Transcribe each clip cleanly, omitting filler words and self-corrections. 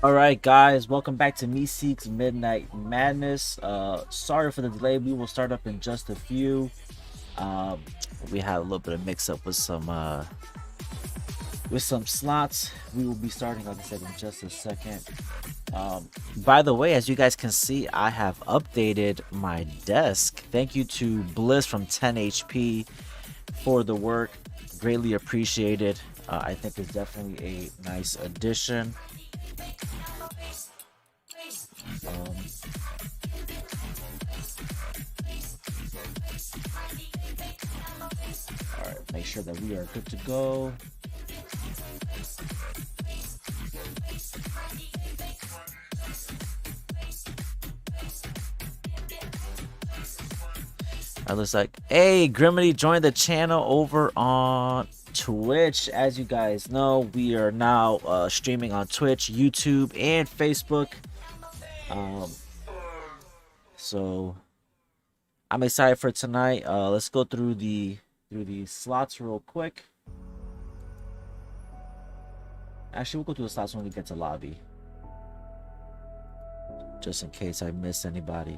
All right, guys, welcome back to Meseeks Midnight Madness. Sorry for the delay. We will start up in just a few. We had a little bit of mix-up with some slots. We will be starting, like I said, in just a second. By the way, as you guys can see, I have updated my desk. Thank you to Bliss from 10 HP for the work. Greatly appreciated. I think it's definitely a nice addition. Alright, make sure sure that we are good to go. Looks like, hey, Grimity joined the channel over on Twitch. As you guys know, we are now streaming on Twitch, YouTube, and Facebook. So I'm excited for tonight. Let's go through the slots real quick. Actually, we'll go through the slots when we get to lobby, just in case I miss anybody.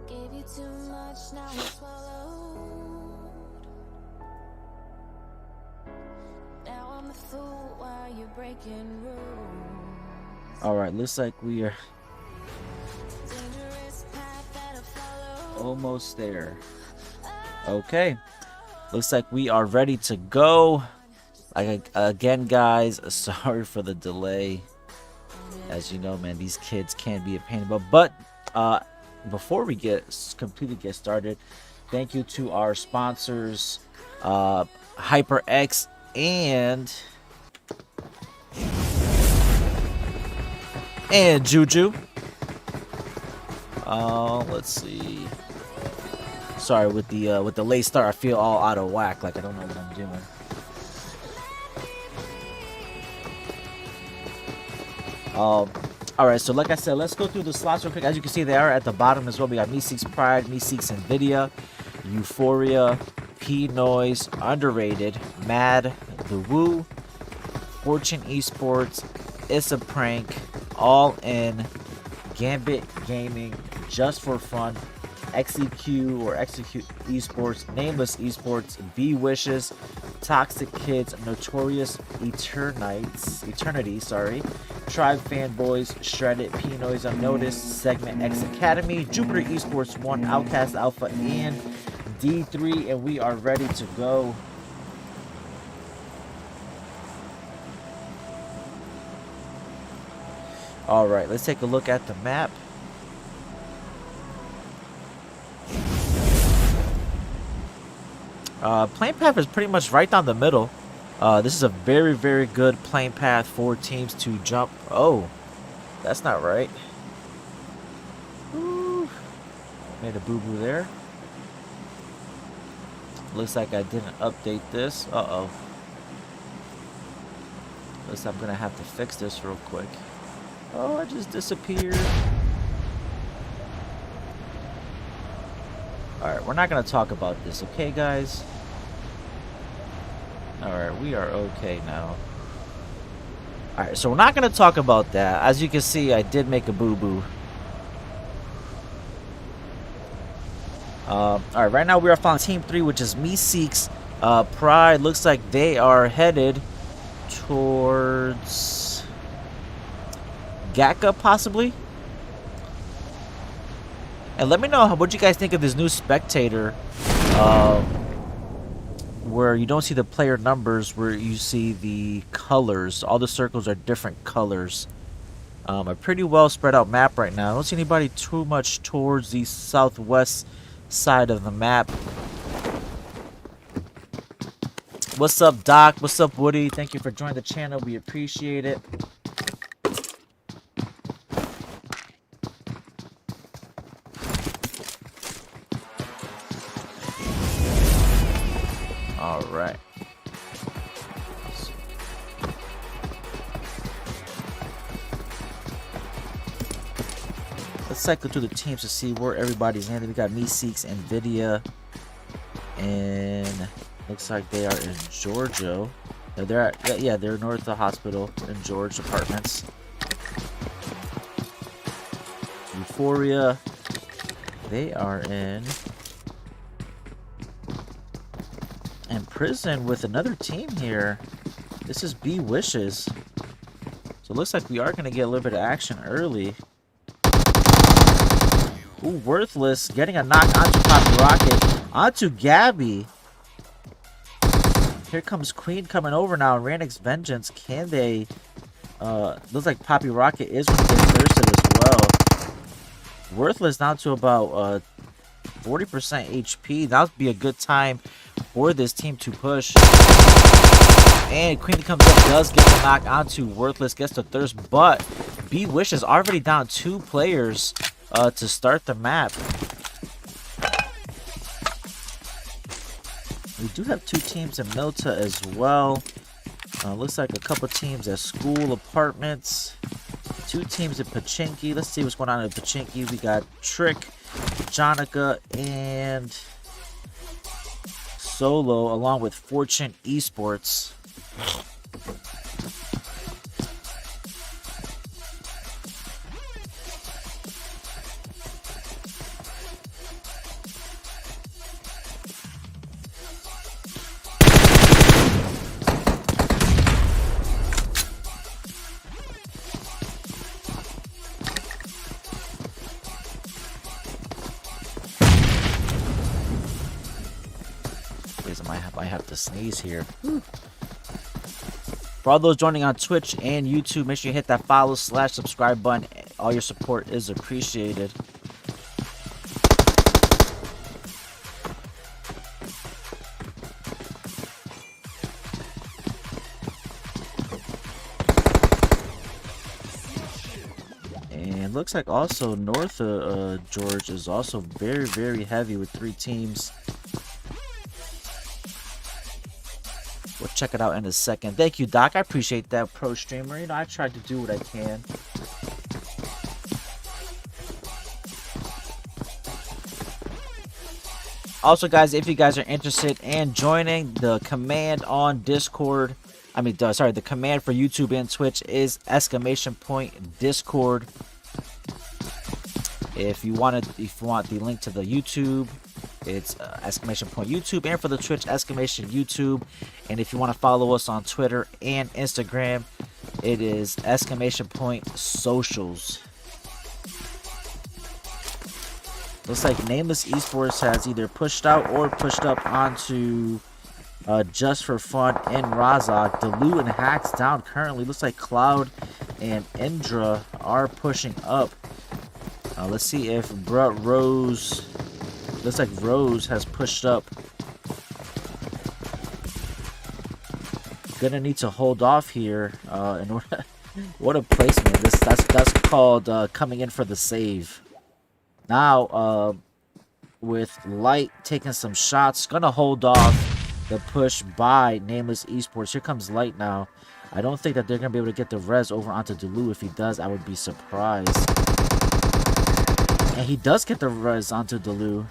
Gave you too much, now it's swallowed. Now I'm a fool while you're breaking rules. All right, looks like we are Dangerous path that I follow. almost there. Okay, looks like we are ready to go. Again, guys, sorry for the delay. As you know, man, these kids can be a pain in the butt. But before we completely get started, thank you to our sponsors, HyperX and Juju. Let's see. Sorry, with the late start, I feel all out of whack, like I don't know what I'm doing. Alright, so like I said, let's go through the slots real quick. As you can see, they are at the bottom as well. We got Meseeks Pride, Meseeks Nvidia, Euphoria, P-Noise, Underrated, Mad, The Woo, Fortune Esports, It's a Prank, All In, Gambit Gaming, Just for Fun, XEQ or Execute Esports, Nameless Esports, B Wishes, Toxic Kids, Notorious Eternity, Tribe Fanboys, Shredded, P-Noise Unnoticed, Segment X Academy, Jupiter Esports 1, Outcast Alpha, and D3, and we are ready to go. Alright, let's take a look at the map. Playing path is pretty much right down the middle. This is a very, very good playing path for teams to jump. Oh, that's not right. Ooh. Made a boo-boo there. Looks like I didn't update this. Uh-oh. Looks like I'm going to have to fix this real quick. Oh, I just disappeared. Alright, we're not going to talk about this, okay, guys? Alright, we are okay now. Alright, so we're not going to talk about that. As you can see, I did make a boo-boo. Alright, right now we are following Team 3, which is Meseeks Pride. Looks like they are headed towards Gaka, possibly? And let me know what you guys think of this new spectator, where you don't see the player numbers, where you see the colors. All the circles are different colors. A pretty well spread out map right now. I don't see anybody too much towards the southwest side of the map. What's up, Doc? What's up, Woody? Thank you for joining the channel. We appreciate it. All right. Let's cycle through the teams to see where everybody's landing. We got Meseeks, Nvidia, and looks like they are in Georgia. No, they're at, yeah, they're north of the hospital in George Apartments. Euphoria, they are in prison with another team here. This is B Wishes. So it looks like we are going to get a little bit of action early. Ooh, Worthless getting a knock onto Poppy Rocket. Onto Gabby. Here comes Queen coming over now. Ranix Vengeance. Can they... looks like Poppy Rocket is going to get thirsted as well. Worthless down to about 40% HP. That would be a good time for this team to push. And Queen comes up, does get the knock onto Worthless, gets the thirst, but B Wish is already down 2 players to start the map. We do have 2 teams in Milta as well. Looks like a couple teams at School Apartments. 2 teams in Pachinki. Let's see what's going on in Pachinki. We got Trick, Jonica, and Solo, along with Fortune Esports. I might have to sneeze here. For all those joining on Twitch and YouTube, make sure you hit that follow/subscribe button. All your support is appreciated. And looks like also north of George is also very, very heavy with 3 teams. We'll check it out in a second. Thank you, Doc. I appreciate that, pro streamer. You know, I tried to do what I can. Also, guys, if you guys are interested in joining, the command on Discord, the command for YouTube and Twitch is !Discord. If you want the link to the YouTube, it's !YouTube, and for the Twitch, !YouTube. And if you want to follow us on Twitter and Instagram, it is !Socials. Looks like Nameless Esports has either pushed out or pushed up onto Just for Fun and Razak. Delu and Hacks down currently. Looks like Cloud and Indra are pushing up. Let's see if Rose. Looks like Rose has pushed up. Gonna need to hold off here in order. What a placement! That's called coming in for the save. Now, with Light taking some shots, gonna hold off the push by Nameless Esports. Here comes Light now. I don't think that they're gonna be able to get the res over onto Delu. If he does, I would be surprised. And he does get the res onto Delu.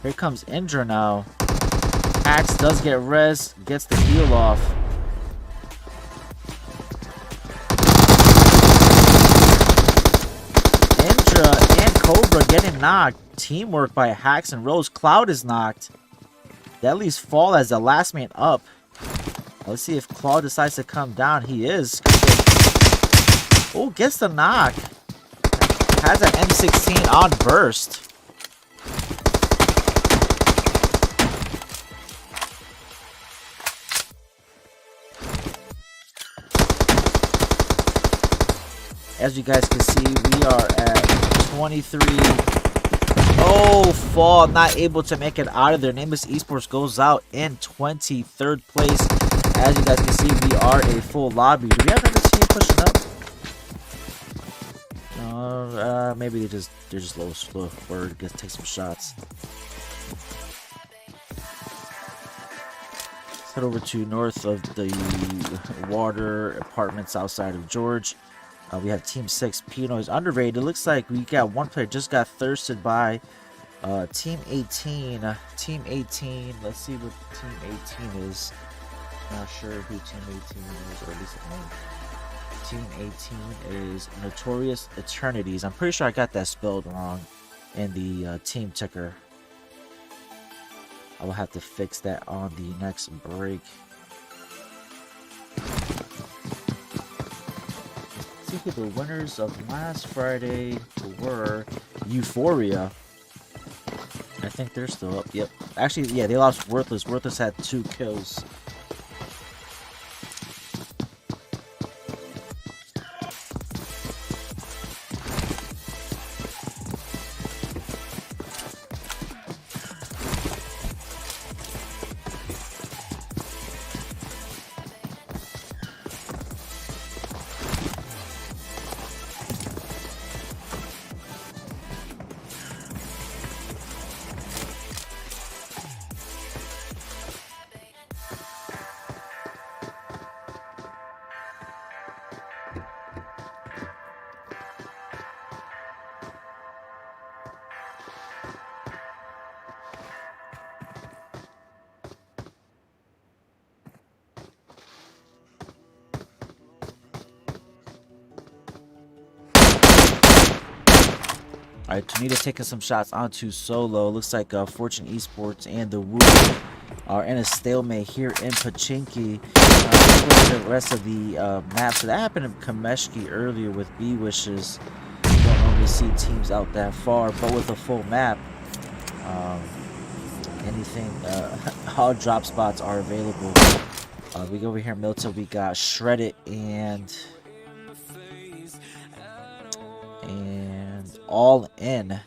Here comes Indra now. Axe does get res, gets the heal off. Indra and Cobra getting knocked. Teamwork by Hacks and Rose. Cloud is knocked. That leaves Fall as the last man up. Let's see if Claw decides to come down. He is. Oh, gets the knock. Has an M16 on burst. As you guys can see, we are at 23. Oh, Fall not able to make it out of there. Nameless Esports goes out in 23rd place. As you guys can see, we are a full lobby. Do we have another team pushing up? Maybe they're just slow. We're gonna take some shots. Let's head over to north of the water apartments outside of George. We have Team 6. Pino is underrated. It looks like we got one player just got thirsted by Team 18. Team 18. Let's see what Team 18 is. Not sure who Team 18 is, or at least Team 18 is Notorious Eternities. I'm pretty sure I got that spelled wrong in the team ticker. I will have to fix that on the next break. See who the winners of last Friday were. Euphoria. I think they're still up. Yep. Actually, yeah, they lost Worthless. Worthless had 2 kills. Alright, Tonita taking some shots onto solo. Looks like Fortune Esports and the Woo are in a stalemate here in Pachinki. Let's look at the rest of the map. So that happened in Kameshki earlier with B Wishes. You don't normally see teams out that far, but with a full map, anything, all drop spots are available. We go over here in Milton. We got Shredded and All In. I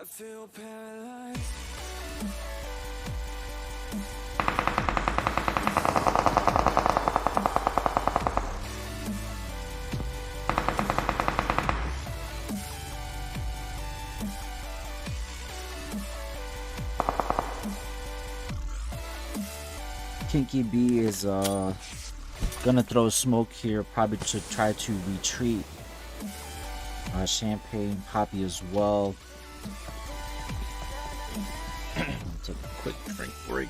feel paralyzed. Kinky B is gonna throw smoke here, probably to try to retreat. Champagne Poppy as well. Take a quick drink break.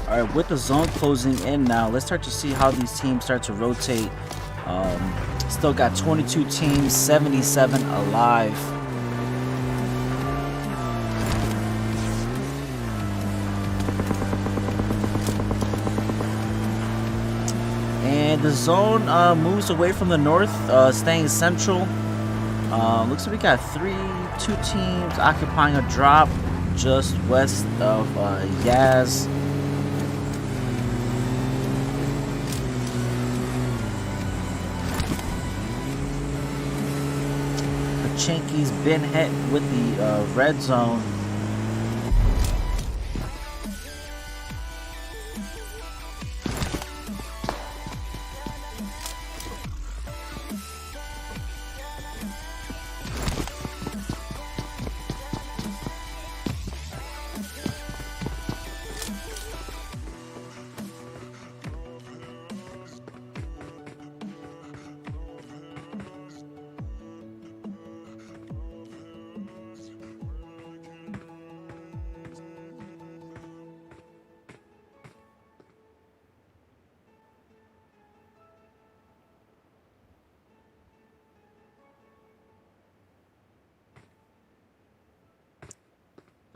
Alright, with the zone closing in now, let's start to see how these teams start to rotate. Still got 22 teams, 77 alive. And the zone moves away from the north, staying central. Looks like we got two teams occupying a drop just west of Yaz. Pachinki's been hit with the red zone.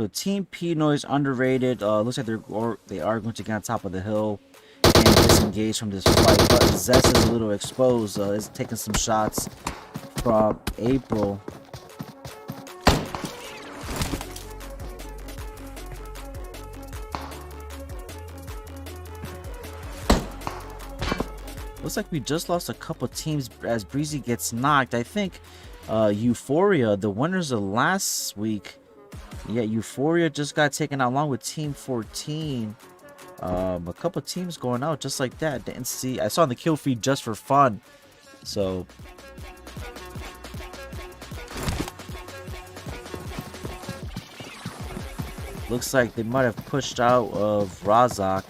So Team P Noise underrated. Looks like they are going to get on top of the hill and disengage from this fight. But Zest is a little exposed. Is taking some shots from April. Looks like we just lost a couple teams as Breezy gets knocked. I think Euphoria, the winners of last week. Yeah, Euphoria just got taken out along with Team 14. A couple teams going out just like that. Didn't see. I saw on the kill feed just for fun. So looks like they might have pushed out of Razak.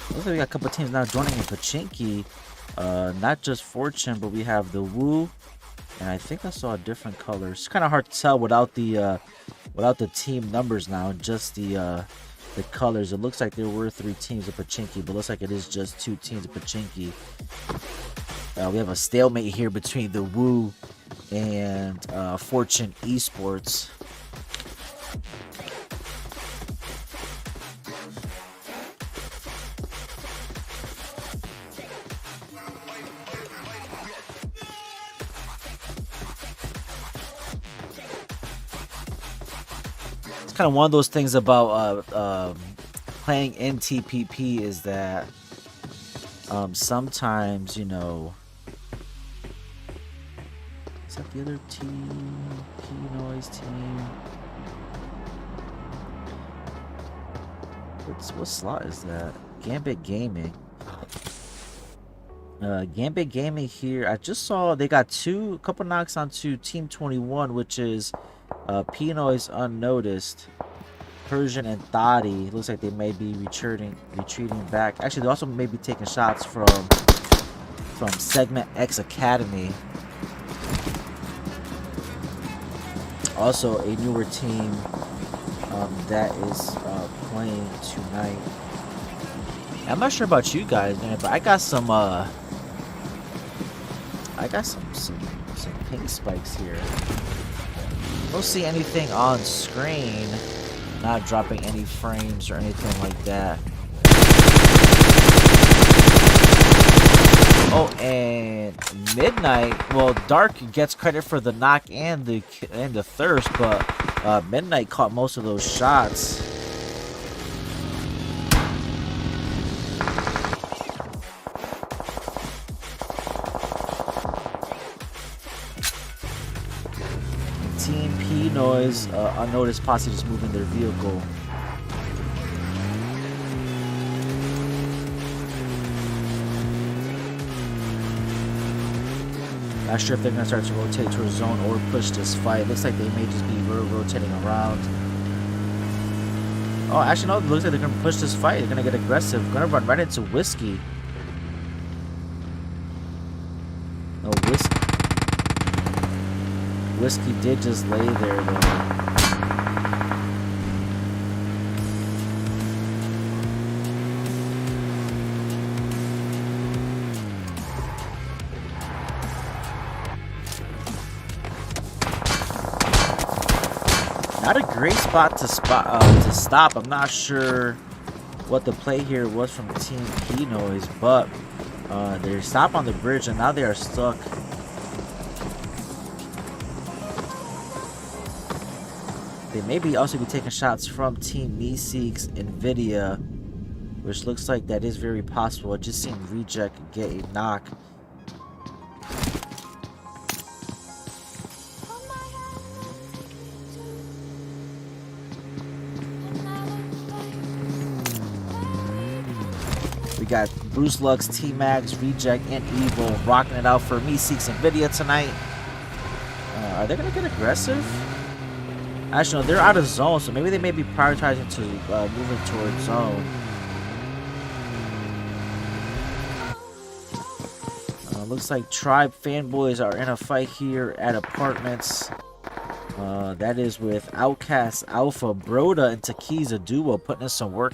Looks like we got a couple teams now joining in Pachinki. Not just Fortune, but we have the Woo. And I think I saw a different color. It's kind of hard to tell without the team numbers now, just the colors. It looks like there were 3 teams of Pachinki, but looks like it is just 2 teams of Pachinki. We have a stalemate here between the Woo and Fortune Esports. kind of one of those things about playing in TPP is that sometimes, you know, is that the other team? P-Noise team. What slot is that? Gambit Gaming. Gambit Gaming here. I just saw they got a couple knocks onto Team 21, which is P-Noise Unnoticed. Persian and Thadi. Looks like they may be retreating back. Actually, they also may be taking shots from Segment X Academy. Also, a newer team that is playing tonight. I'm not sure about you guys, man, but I got some pink spikes here. Don't see anything on screen. Not dropping any frames or anything like that. Oh, and Midnight. Well, Dark gets credit for the knock and the thirst, but Midnight caught most of those shots. Team P-Noise, Unnoticed posse just moving their vehicle. Not sure if they're going to start to rotate towards zone or push this fight. Looks like they may just be rotating around. Oh, actually, no. It looks like they're going to push this fight. They're going to get aggressive. Going to run right into Whiskey. No, Whiskey did just lay there, though. Not a great spot to stop. I'm not sure what the play here was from Team P-Noise, but they stopped on the bridge and now they are stuck. They may also be taking shots from Team Meseeks Nvidia, which looks like that is very possible. I just seen Reject get a knock. We got Bruce Lux, T-Max, Reject, and Evil rocking it out for Meseeks Nvidia tonight. Are they going to get aggressive? Actually, no, they're out of zone, so maybe they may be prioritizing to moving towards zone. Looks like Tribe fanboys are in a fight here at Apartments. That is with Outcast, Alpha, Broda, and Takiza Duo putting in some work.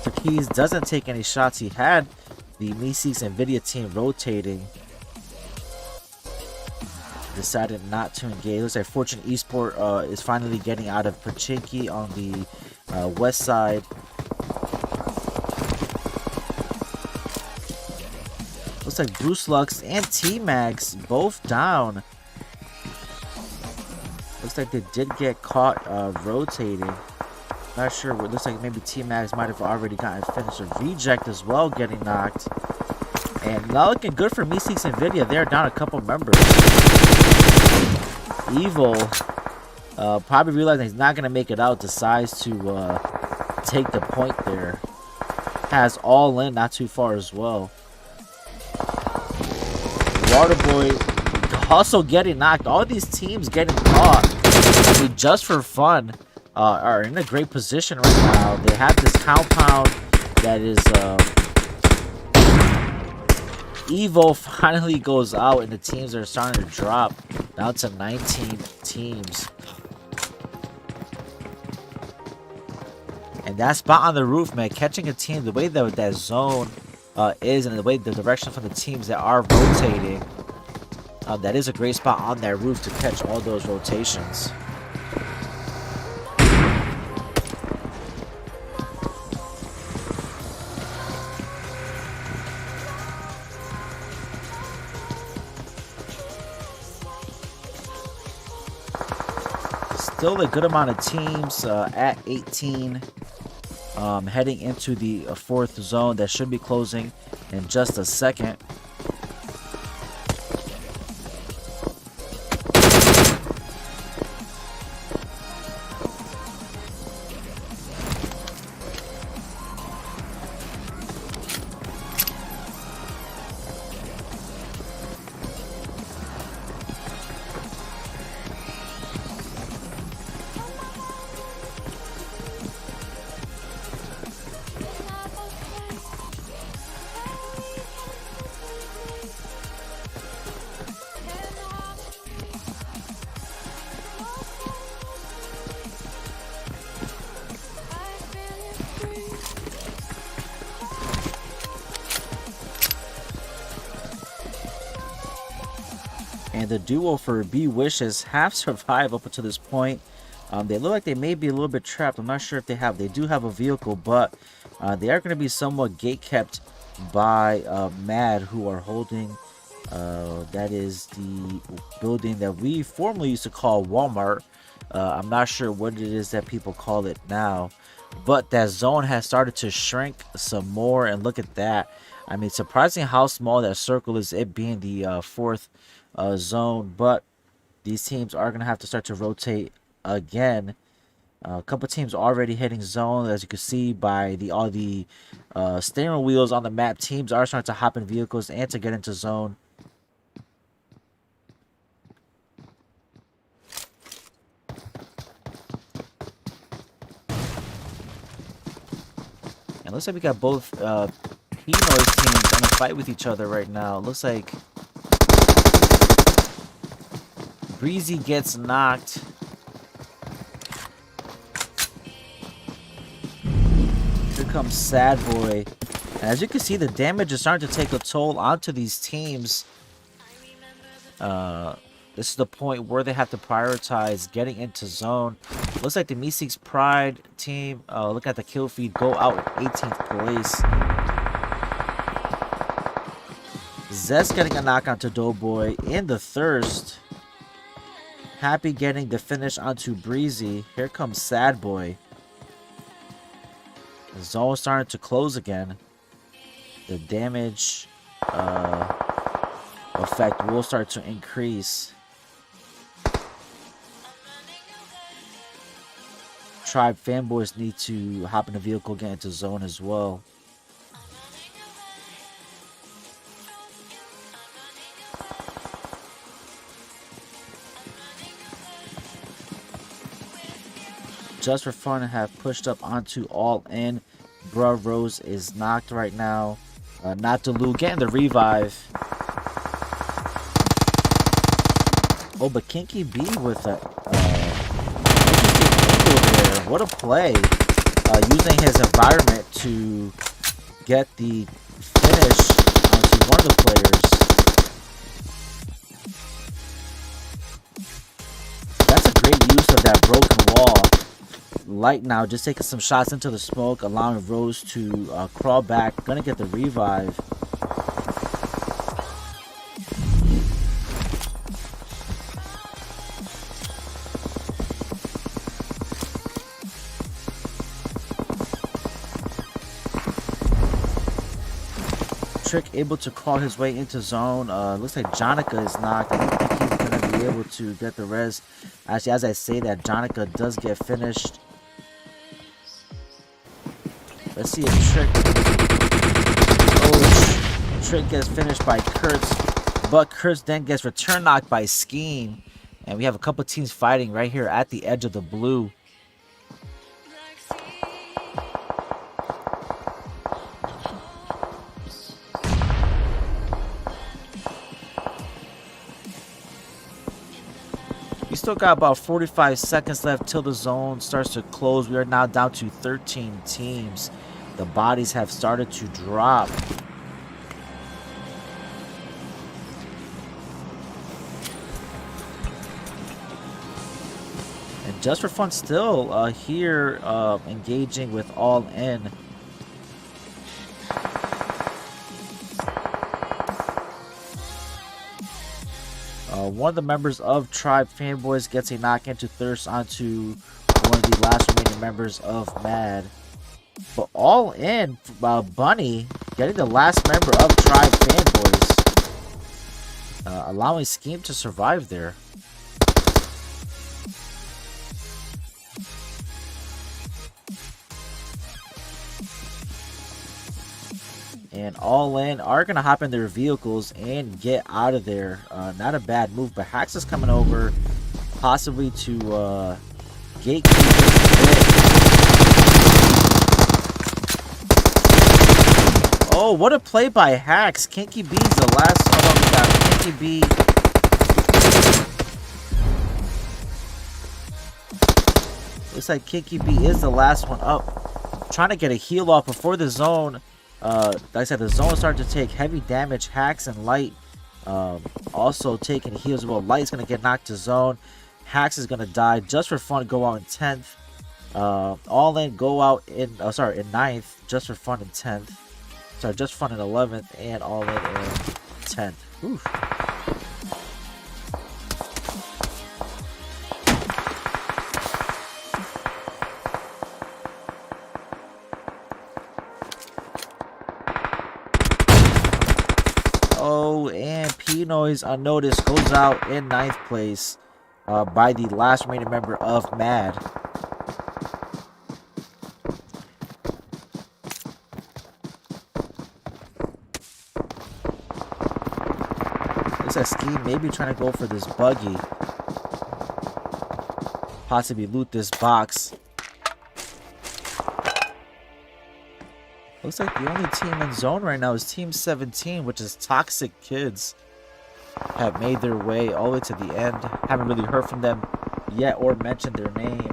Takiz doesn't take any shots. He had the Meseeks Nvidia team rotating. Decided not to engage. Looks like Fortune Esport is finally getting out of Pachinki on the west side. Looks like Bruce Lux and T-Max both down. Looks like they did get caught rotating. Not sure. It looks like maybe T-Max might have already gotten finished. A Reject as well getting knocked. And not looking good for Meseeks Nvidia. They're down a couple members. Evil probably realizing he's not going to make it out. Decides to take the point there. Has all in, not too far as well. Waterboy also getting knocked. All these teams getting caught. I mean, just for fun. Are in a great position right now. They have this compound that is Evo finally goes out and the teams are starting to drop down to 19 teams. And that spot on the roof, man, catching a team the way that zone is and the way the direction from the teams that are rotating. That is a great spot on that roof to catch all those rotations. Still a good amount of teams at 18 heading into the fourth zone that should be closing in just a second. And the duo for B Wishes have survived up until this point. They look like they may be a little bit trapped. I'm not sure if they have. They do have a vehicle, but they are going to be somewhat gate kept by Mad, who are holding. That is the building that we formerly used to call Walmart. I'm not sure what it is that people call it now, but that zone has started to shrink some more. And look at that. I mean, surprising how small that circle is, it being the fourth zone. But these teams are going to have to start to rotate again. A couple teams already hitting zone, as you can see by all the steering wheels on the map. Teams are starting to hop in vehicles and to get into zone. And looks like we got both Pinoy's teams in a fight with each other right now. Looks like Breezy gets knocked. Here comes Sad Boy. And as you can see, the damage is starting to take a toll onto these teams. This is the point where they have to prioritize getting into zone. Looks like the Meseeks Pride team, look at the kill feed, go out with 18th place. Zest getting a knock onto Doughboy in the Thirst. Happy getting the finish onto Breezy. Here comes Sad Boy. The zone starting to close again. The damage effect will start to increase. Tribe fanboys need to hop in the vehicle, get into zone as well. Just for fun, have pushed up onto all in. Bruh Rose is knocked right now. Not Delu getting the revive. Oh, but Kinky B with a interesting angle there. What a play. Using his environment to get the finish onto one of the players. That's a great use of that broken wall. Light now just taking some shots into the smoke, allowing Rose to crawl back. Gonna get the revive. Trick able to crawl his way into zone. Looks like Jonica is knocked. I don't think he's gonna be able to get the res. Actually, as I say that, Jonica does get finished. Let's see if Trick. Oh, Trick gets finished by Kurtz, but Kurtz then gets return knocked by Scheme, and we have a couple teams fighting right here at the edge of the blue. We still got about 45 seconds left till the zone starts to close. We are now down to 13 teams. The bodies have started to drop. And just for fun, still here engaging with All In. One of the members of Tribe Fanboys gets a knock into Thirst onto one of the last remaining members of Mad. But All In, Bunny getting the last member of Tribe Fanboys, allowing Scheme to survive there. And All In are going to hop in their vehicles and get out of there. Not a bad move, but Hax is coming over, possibly to gatekeep this bit. Oh, what a play by Hax. Kinky B's the last. Oh, no, we got Kinky B. Looks like Kinky B is the last one up. Trying to get a heal off before the zone. Like I said, the zone started to take heavy damage. Hax and Light also taking heals. Well, Light's going to get knocked to zone. Hax is going to die. Just for fun, go out in 10th. All In go out in, in 9th. Just for fun in 10th. Sorry, just fun in 11th. And All In 10th. Oof. Oh, and P-Noise unnoticed goes out in 9th place by the last remaining member of Mad. Looks like Scheme maybe trying to go for this buggy. Possibly loot this box. Looks like the only team in zone right now is Team 17, which is Toxic Kids. Have made their way all the way to the end. Haven't really heard from them yet or mentioned their name.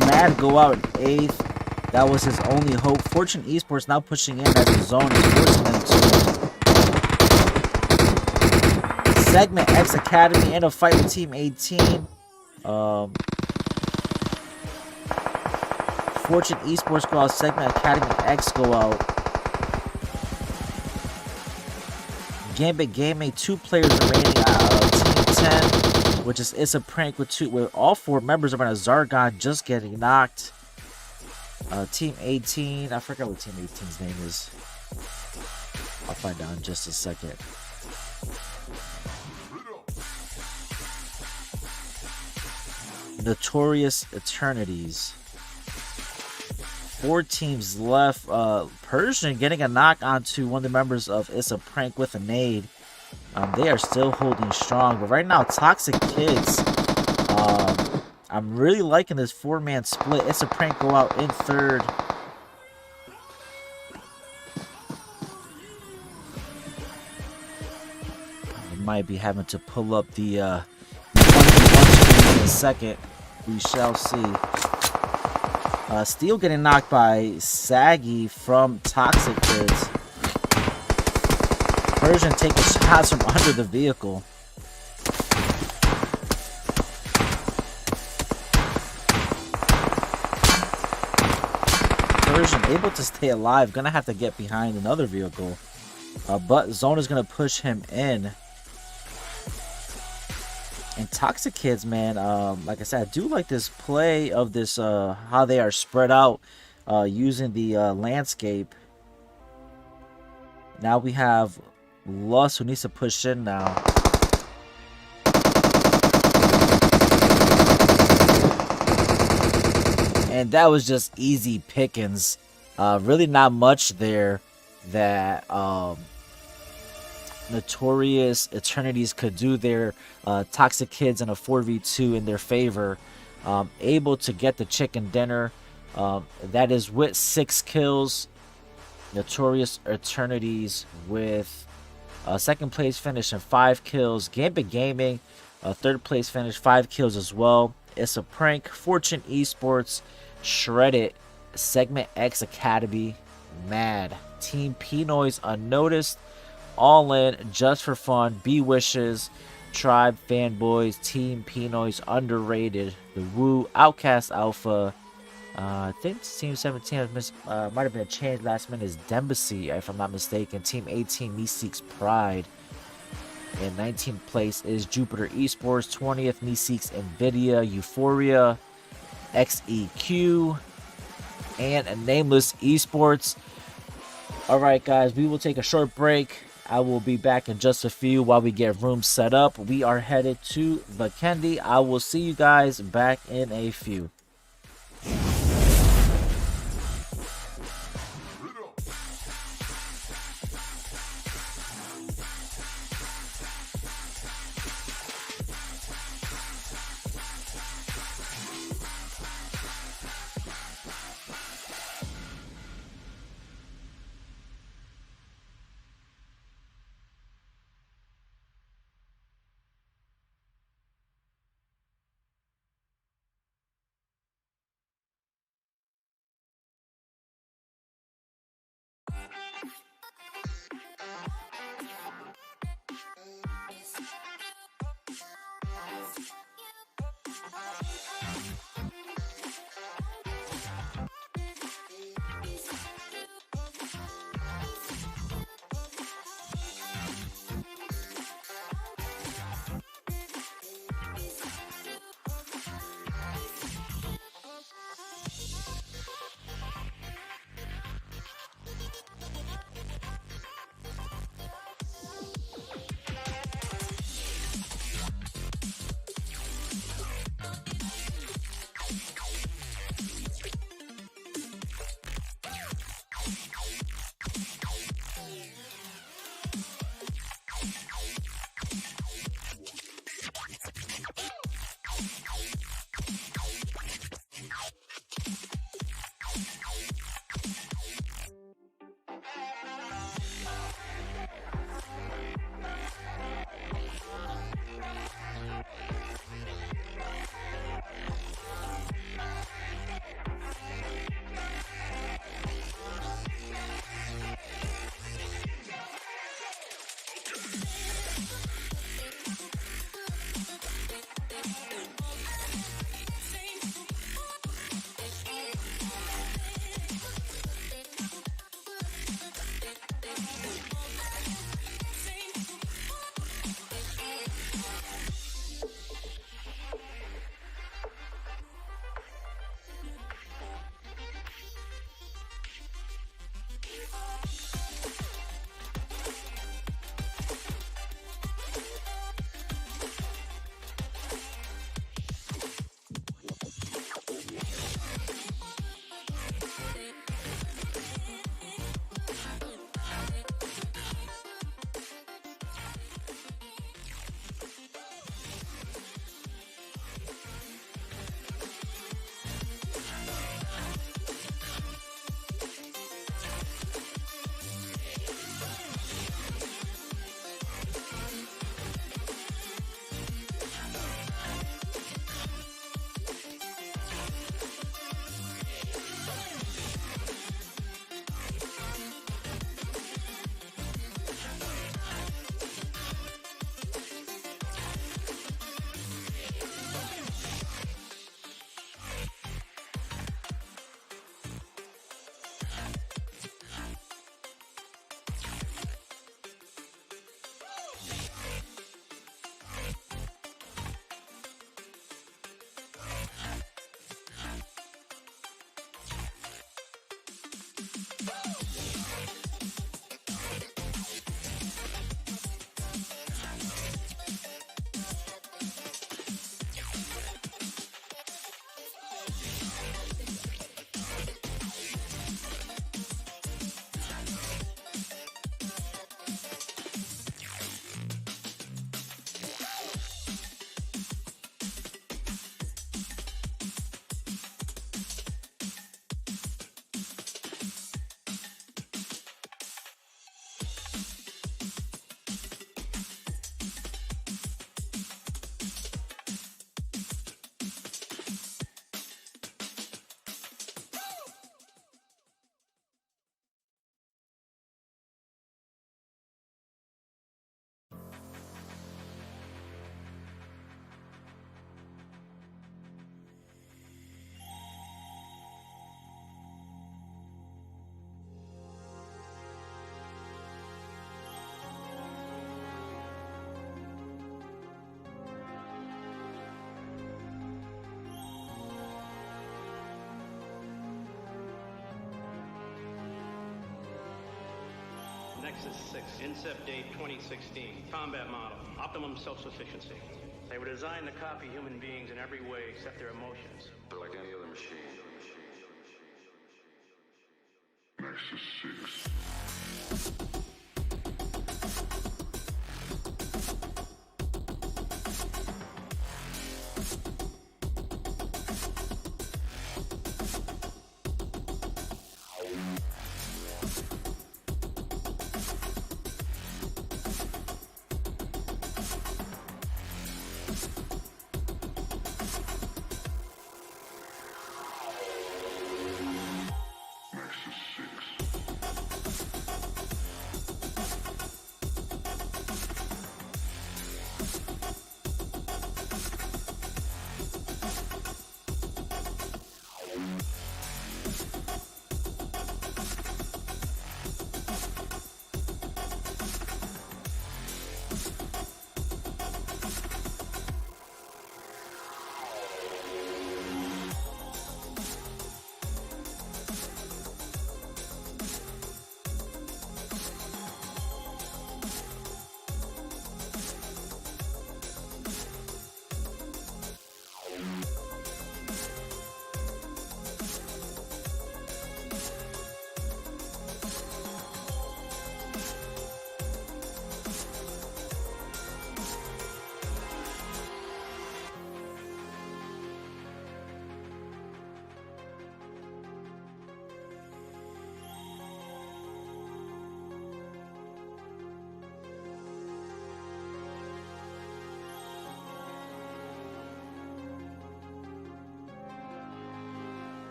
Mad go out in 8th. That was his only hope. Fortune Esports now pushing in as the zone is forcing him to Segment X Academy in a fight with Team 18. Fortune Esports go out. Segment Academy X go out. Gambit Gaming, 2 players remaining. Team 10, which is It's a Prank with all 4 members of a Zargon just getting knocked. Team 18, I forgot what Team 18's name is. I'll find out in just a second. Notorious Eternities. 4 teams left. Persian getting a knock onto one of the members of It's a Prank with a nade. They are still holding strong, but right now Toxic Kids, I'm really liking this 4-man split. It's a Prank go out in 3rd. We might be having to pull up the 1v1 in a second. We shall see. Steel getting knocked by Saggy from Toxic Kids. Persian taking shots from under the vehicle. Persian able to stay alive. Gonna have to get behind another vehicle. But Zone is gonna push him in. And Toxic Kids, man, like I said, I do like this play of this, how they are spread out using the landscape. Now we have Lust, who needs to push in now. And that was just easy pickings. Really not much there that Notorious Eternities could do there. Toxic Kids in a 4v2 in their favor. able to get the chicken dinner. That is with 6 kills. Notorious Eternities with second place finish and 5 kills. Gambit Gaming, third place finish, 5 kills as well. It's a Prank, Fortune Esports, Shredded, Segment X Academy, Mad, Team Pinoy's Unnoticed, All In, Just for Fun, B Wishes, Tribe Fanboys, Team Pinoy's Underrated, The Woo, Outcast Alpha. I think Team 17 might have been a change last minute is Dembassy, if I'm not mistaken. Team 18, Meseeks Pride. In 19th place is Jupiter Esports. 20th, Meseeks Nvidia, Euphoria, XEQ, and Nameless Esports. Alright guys, we will take a short break. I will be back in just a few while we get rooms set up. We are headed to the Kendi. I will see you guys back in a few. Nexus 6, incept date 2016. Combat model, optimum self-sufficiency. They were designed to copy human beings in every way except their emotions. They're like any other machine. Nexus 6.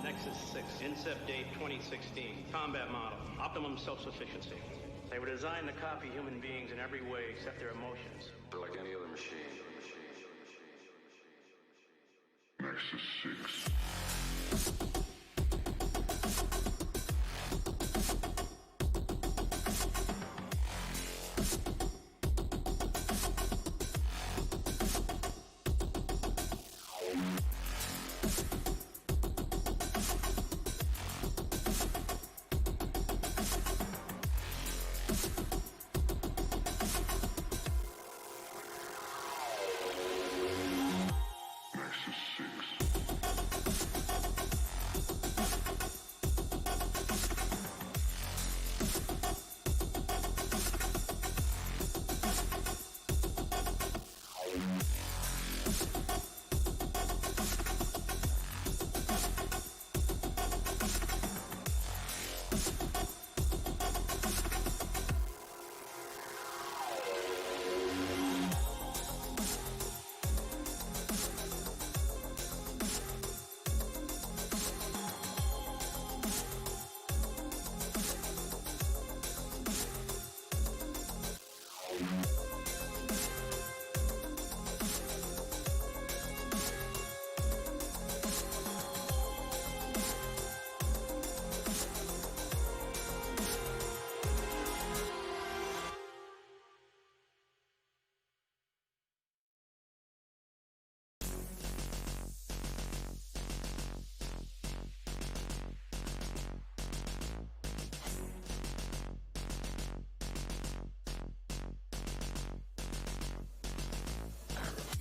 Nexus 6, incept date 2016. Combat model, optimum self-sufficiency. They were designed to copy human beings in every way except their emotions. They're like any other machine. Nexus 6.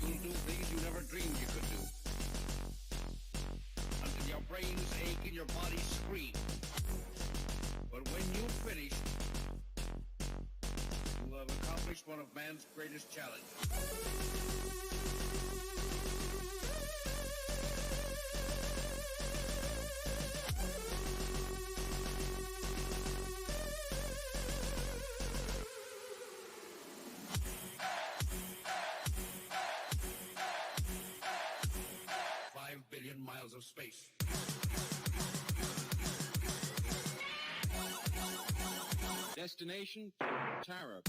Do things you never dreamed you could do. Until your brains ache and your body scream. But when you finish, you have accomplished one of man's greatest challenges. 5 billion miles of space. Destination, Tara.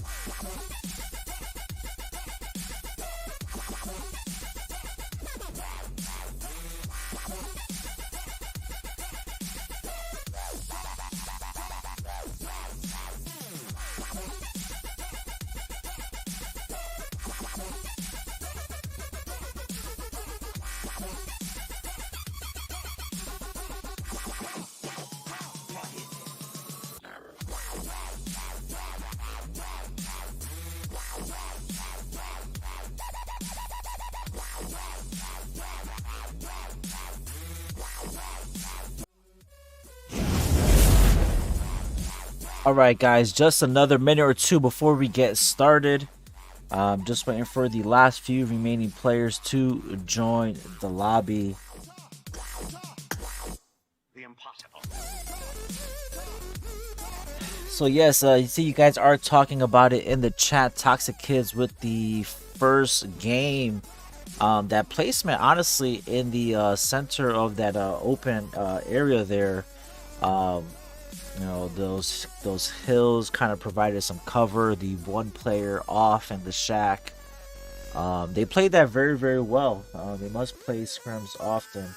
Alright guys, just another minute or two before we get started. Just waiting for the last few remaining players to join the lobby. The impossible. So yes, you see you guys are talking about it in the chat. Toxic Kids with the first game. That placement, honestly, in the center of that open area there, you know, those hills kind of provided some cover. The one player off in the shack. They played that very, very well. They must play scrims often.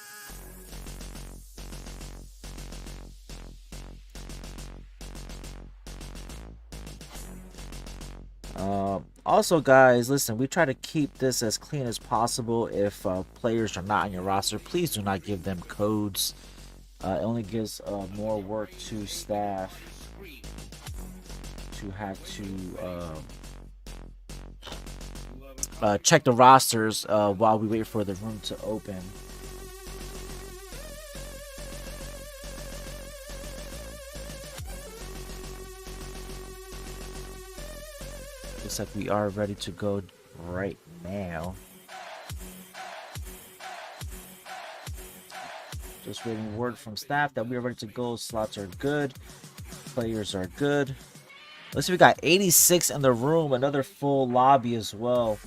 Also, guys, listen, we try to keep this as clean as possible. If players are not on your roster, please do not give them codes. It only gives more work to staff to have to check the rosters while we wait for the room to open. Looks like we are ready to go right now. Just waiting word from staff that we are ready to go. Slots are good. Players are good. Let's see, we got 86 in the room. Another full lobby as well.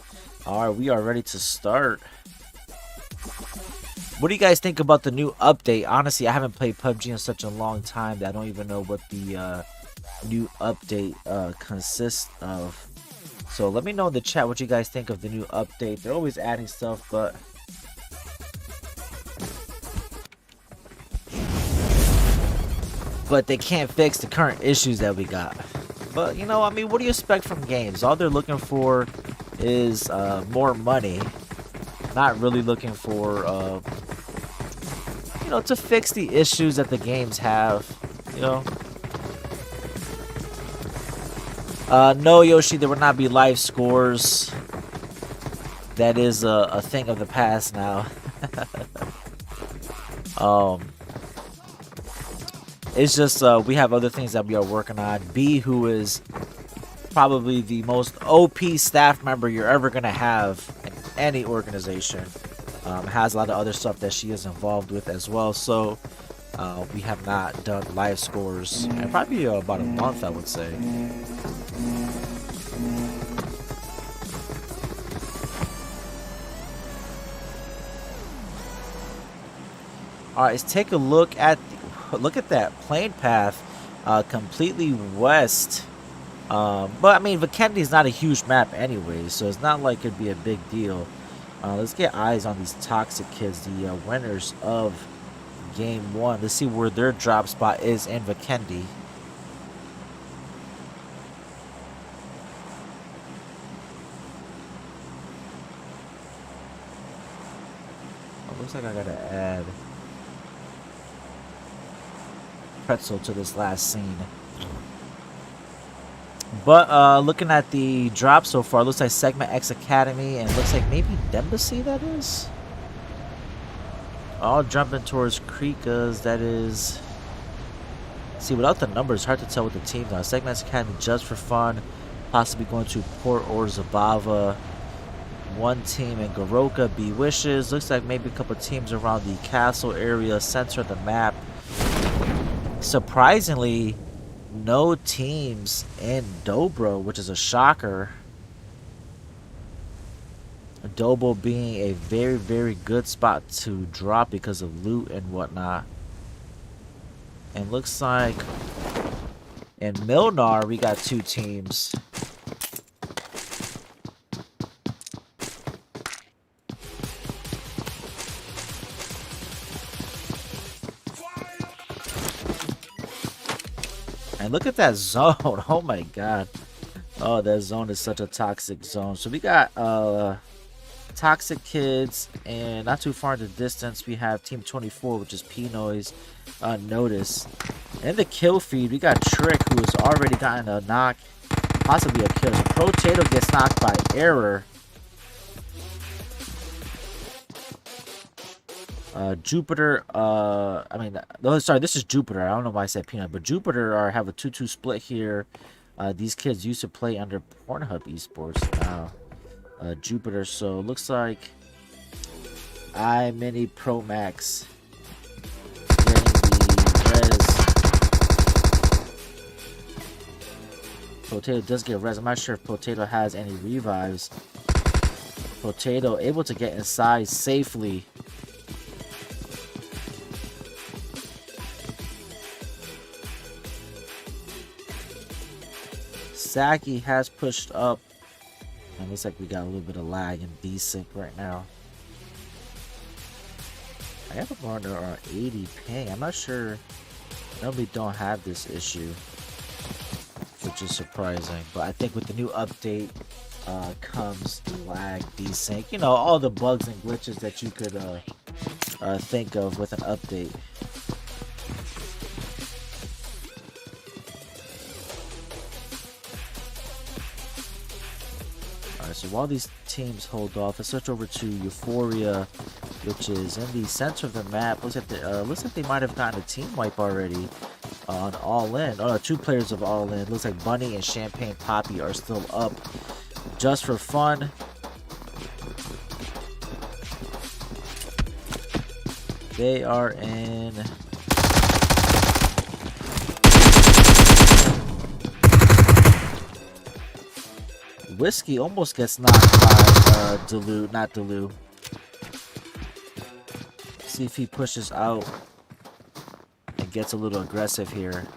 Alright, we are ready to start. What do you guys think about the new update? Honestly, I haven't played PUBG in such a long time that I don't even know what the new update consists of. So let me know in the chat what you guys think of the new update. They're always adding stuff, but they can't fix the current issues that we got. But you know, I mean, what do you expect from games? All they're looking for is more money. Not really looking for you know, to fix the issues that the games have, you know. No, Yoshi, there will not be live scores. That is a thing of the past now. It's just we have other things that we are working on. B, who is probably the most OP staff member you're ever going to have in any organization, has a lot of other stuff that she is involved with as well. So we have not done live scores in probably about a month, I would say. Alright, let's take a look at that plane path, completely west. But I mean, Vikendi is not a huge map anyway, so it's not like it'd be a big deal. Let's get eyes on these Toxic Kids, the winners of game 1. Let's see where their drop spot is in Vikendi. Oh, looks like I gotta add pretzel to this last scene. But looking at the drop so far, looks like Segment X Academy, and looks like maybe Embassy, that is. All jumping towards Krika's, that is. See, without the numbers, hard to tell what the teams are. Segment X Academy just for fun, possibly going to Port or Zabava. One team in Goroka, B Wishes. Looks like maybe a couple teams around the castle area, center of the map. Surprisingly, no teams in Dobro, which is a shocker. Dobro being a very, very good spot to drop because of loot and whatnot. And looks like in Milnar we got 2 teams. And look at that zone. Oh my god. Oh, that zone is such a toxic zone. So we got Toxic Kids, and not too far in the distance we have Team 24, which is P-Noise, Notice. In the kill feed, we got Trick, who has already gotten a knock, possibly a kill. So Potato gets knocked by Error. Jupiter, I mean, no, sorry, this is Jupiter. I don't know why I said Peanut, but Jupiter have a 2-2 split here. These kids used to play under Pornhub Esports. Now, Jupiter. So looks like iMini Pro Max getting the res. Potato does get res. I'm not sure if Potato has any revives. Potato able to get inside safely. Saki has pushed up. And looks like we got a little bit of lag in desync right now. I have a partner on 80 ping. I'm not sure. Normally don't have this issue, which is surprising. But I think with the new update comes lag, desync. You know, all the bugs and glitches that you could think of with an update. So while these teams hold off, let's switch over to Euphoria, which is in the center of the map. Looks like they might have gotten a team wipe already on All In. Oh, no, 2 players of All In. Looks like Bunny and Champagne Poppy are still up just for fun. They are in. Whiskey almost gets knocked by Delu, not Delu. See if he pushes out and gets a little aggressive here.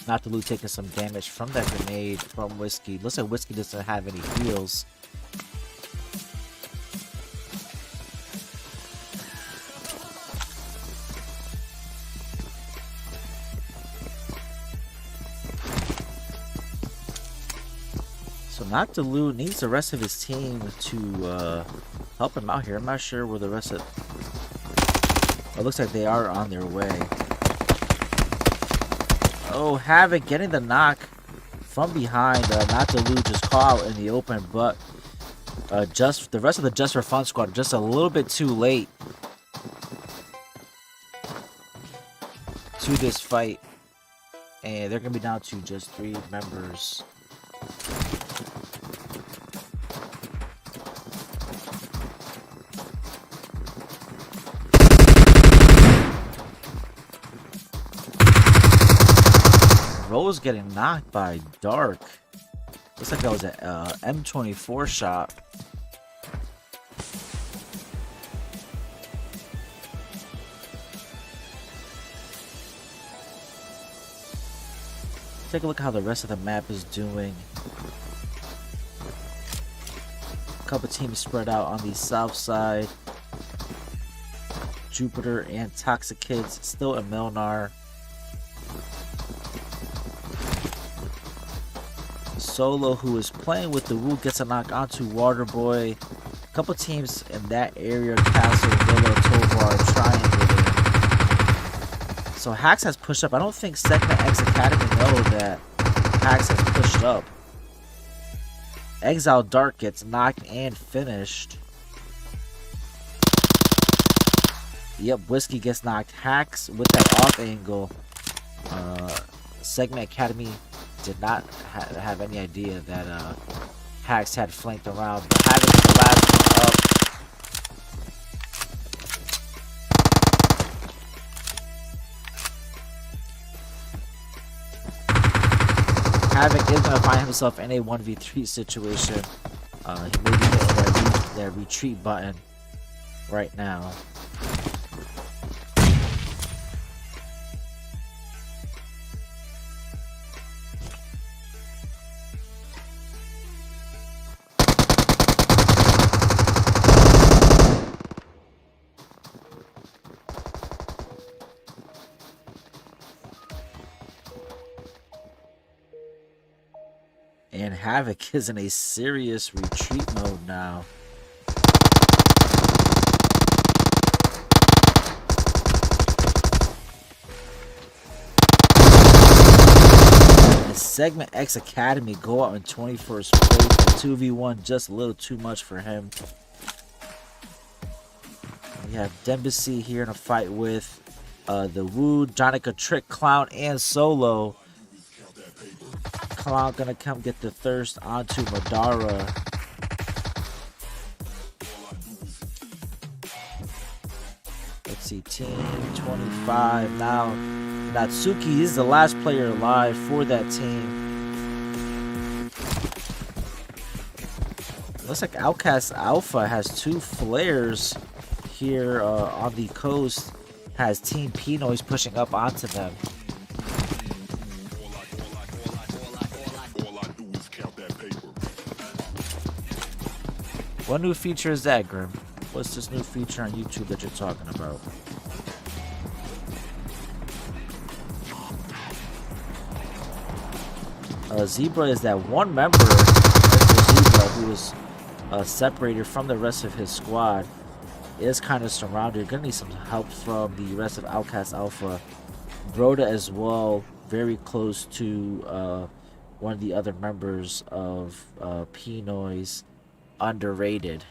Not the loot taking some damage from that grenade from Whiskey. Looks like Whiskey doesn't have any heals. So not the loot needs the rest of his team to help him out here. I'm not sure where the rest of. It looks like they are on their way. Oh, Havoc getting the knock from behind. Not to lose, just call out in the open, but just the rest of the Just for Fun squad just a little bit too late to this fight, and they're gonna be down to just 3 members. Rose getting knocked by Dark. Looks like that was an M24 shot. Take a look at how the rest of the map is doing. A couple teams spread out on the south side. Jupiter and Toxic Kids still in Milnar. Solo, who is playing with the Woo, gets a knock onto Waterboy. A couple teams in that area, Castle, Villa, Tovar, Triangle. So Hax has pushed up. I don't think Segment X Academy know that Hax has pushed up. Exile Dark gets knocked and finished. Yep, Whiskey gets knocked. Hax with that off angle. Segment Academy did not have any idea that Hax had flanked around, but having the last one up. Havoc is going to find himself in a 1v3 situation. He may be hitting that retreat button right now. And Havoc is in a serious retreat mode now. And Segment X Academy go out in 21st place. 2v1 just a little too much for him. We have Dembisi here in a fight with the Woo, Jonica, Trick, Clown, and Solo. Clown gonna come get the thirst onto Madara. Let's see, team 25 now. Natsuki is the last player alive for that team. Looks like Outcast Alpha has 2 flares here on the coast. Has Team Pinoy's pushing up onto them. What new feature is that, Grim? What's this new feature on YouTube that you're talking about? Zebra is that one member, Mr. Zebra, who was separated from the rest of his squad. Is kind of surrounded. Gonna need some help from the rest of Outcast Alpha. Broda as well, very close to one of the other members of Pinoy's. Underrated.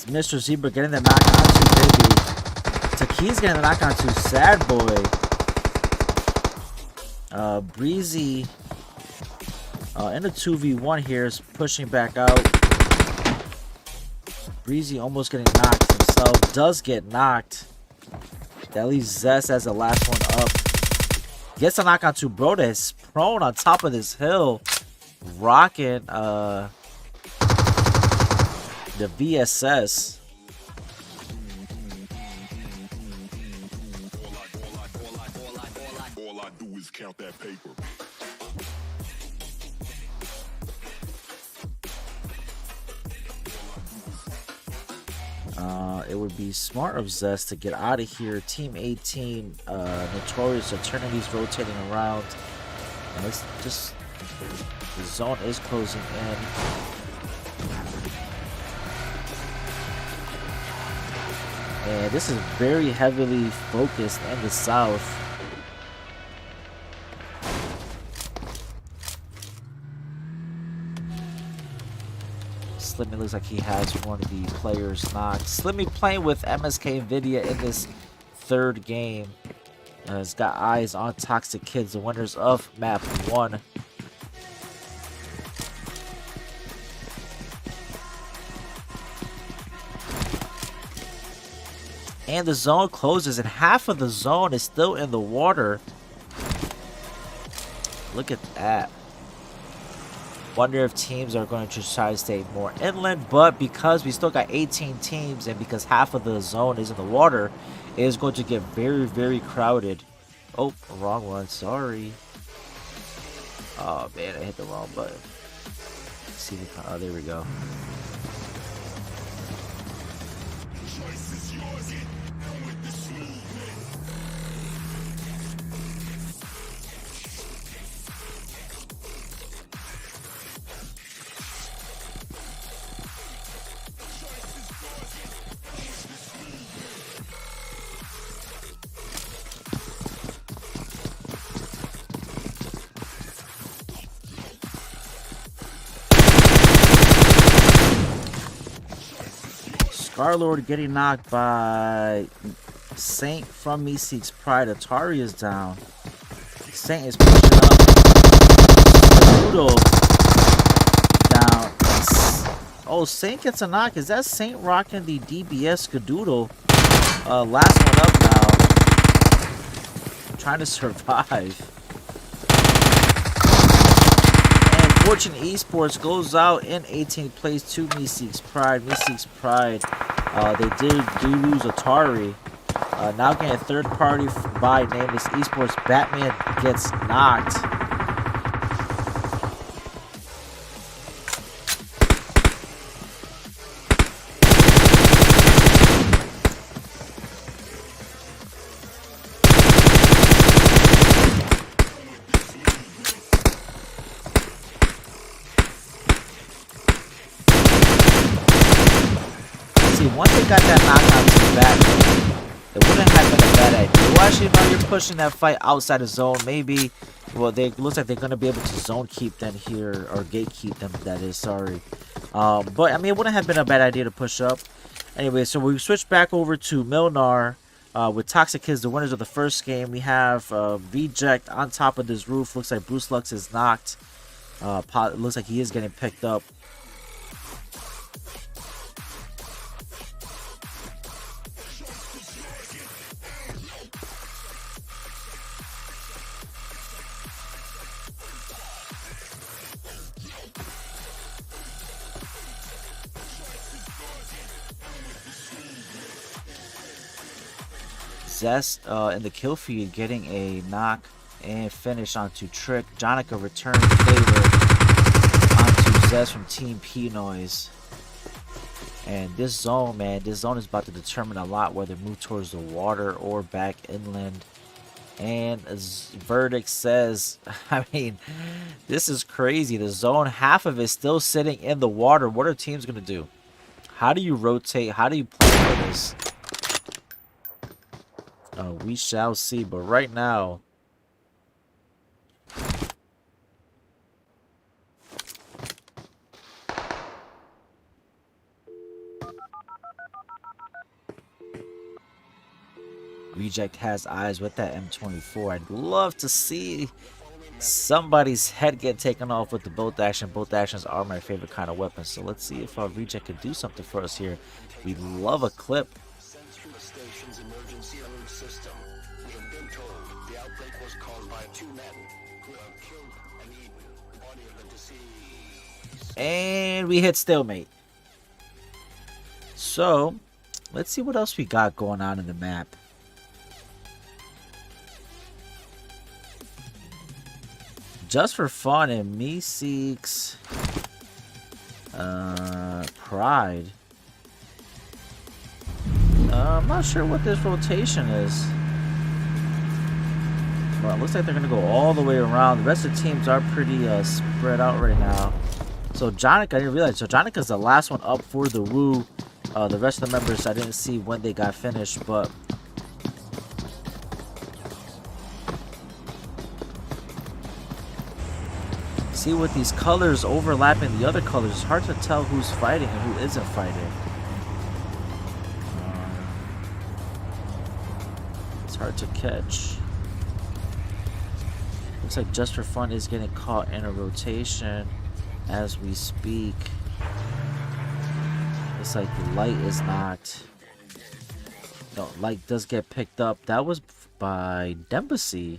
Mr. Zebra getting the knock onto Baby. Taki's getting the knock onto Sad Boy. Breezy in a 2v1 here is pushing back out. Breezy almost getting knocked himself. Does get knocked. That leaves Zest as the last one up. Gets a knock onto Broda. Is prone on top of this hill. Rocking the VSS. All I do is count that paper. It would be smart of Zest to get out of here. Team 18, Notorious are turning these rotating around. And it's just, the zone is closing in. And this is very heavily focused in the south. Slimmy looks like he has one of the players knocked. Slimmy playing with MSK Nvidia in this third game. Has got eyes on Toxic Kids, the winners of map 1. And the zone closes, and half of the zone is still in the water. Look at that. Wonder if teams are going to try to stay more inland, but because we still got 18 teams and because half of the zone is in the water, it is going to get very, very crowded. Oh, wrong one. Sorry. Oh, man, I hit the wrong button. Let's see if, oh, there we go. Scarlord getting knocked by Saint from Meseeks Pride. Atari is down. Saint is pushing up. Noodle down. Oh, Saint gets a knock. Is that Saint rocking the DBS Skadoodle? Last one up now. Trying to survive. And Fortune Esports goes out in 18th place to Meseeks Pride. Meseeks Pride, they do lose Atari. Now getting a third party by Nameless Esports. Batman gets knocked. See, once they got that knockout to Batman, it wouldn't have been a bad idea. Well, actually, no, you're pushing that fight outside the zone. Maybe, well, they looks like they're going to be able to zone keep them here, or gate keep them, that is, sorry. But, I mean, it wouldn't have been a bad idea to push up. Anyway, so we switch back over to Milnar with Toxic Kids, the winners of the first game. We have Reject on top of this roof. Looks like Bruce Lux is knocked. Looks like he is getting picked up. Zest in the kill feed getting a knock and finish onto Trick. Jonica returns favor onto Zest from Team P Noise. And this zone, man, this zone is about to determine a lot whether move towards the water or back inland. And as Verdict says, I mean, this is crazy. The zone, half of it still sitting in the water. What are teams going to do? How do you rotate? How do you play for this? We shall see, but right now, Reject has eyes with that M24. I'd love to see somebody's head get taken off with the bolt action. Bolt actions are my favorite kind of weapon, so let's see if Reject could do something for us here. We love a clip. And we hit stalemate. So, let's see what else we got going on in the map. Just for fun, and Meseeks Pride. I'm not sure what this rotation is. Well, it looks like they're going to go all the way around. The rest of the teams are pretty spread out right now. So Jonica, I didn't realize. So Jonica's the last one up for the Woo. The rest of the members, I didn't see when they got finished, but see, with these colors overlapping the other colors, it's hard to tell who's fighting and who isn't fighting. It's hard to catch. Looks like Just for Fun is getting caught in a rotation as we speak. Looks like Light is knocked. No, Light does get picked up. That was by Dembacy.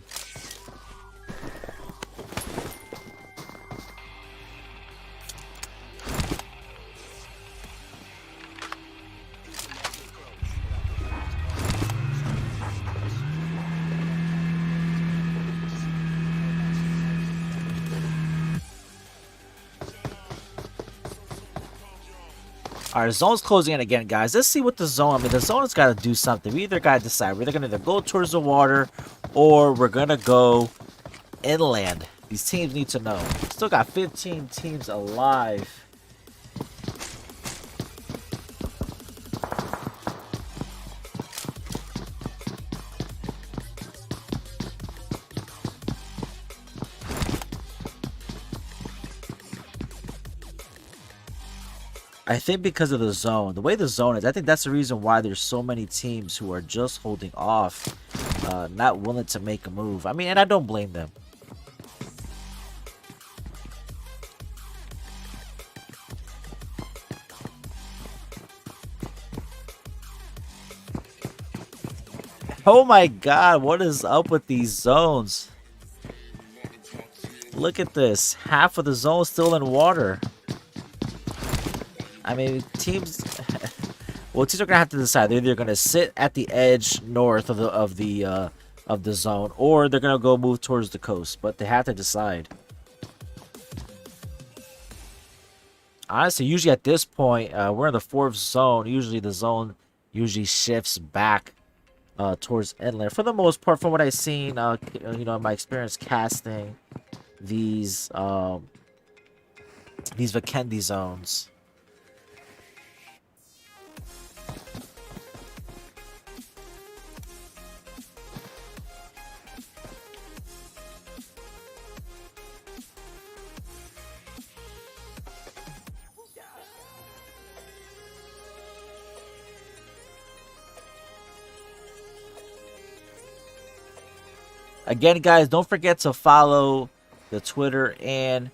Alright, zone's closing in again, guys. Let's see what the zone... I mean, the zone has got to do something. We either got to decide. We're either going to go towards the water, or we're going to go inland. These teams need to know. Still got 15 teams alive. I think because of the zone, the way the zone is, I think that's the reason why there's so many teams who are just holding off, not willing to make a move. I mean, and I don't blame them. Oh my god, what is up with these zones? Look at this. Half of the zone still in water. I mean, teams. Well, teams are gonna have to decide. They're either gonna sit at the edge north of the zone, or they're gonna go move towards the coast. But they have to decide. Honestly, usually at this point, we're in the 4th zone. Usually the zone shifts back towards inland. For the most part, from what I've seen, you know, in my experience casting these Vikendi zones. Again, guys, don't forget to follow the Twitter and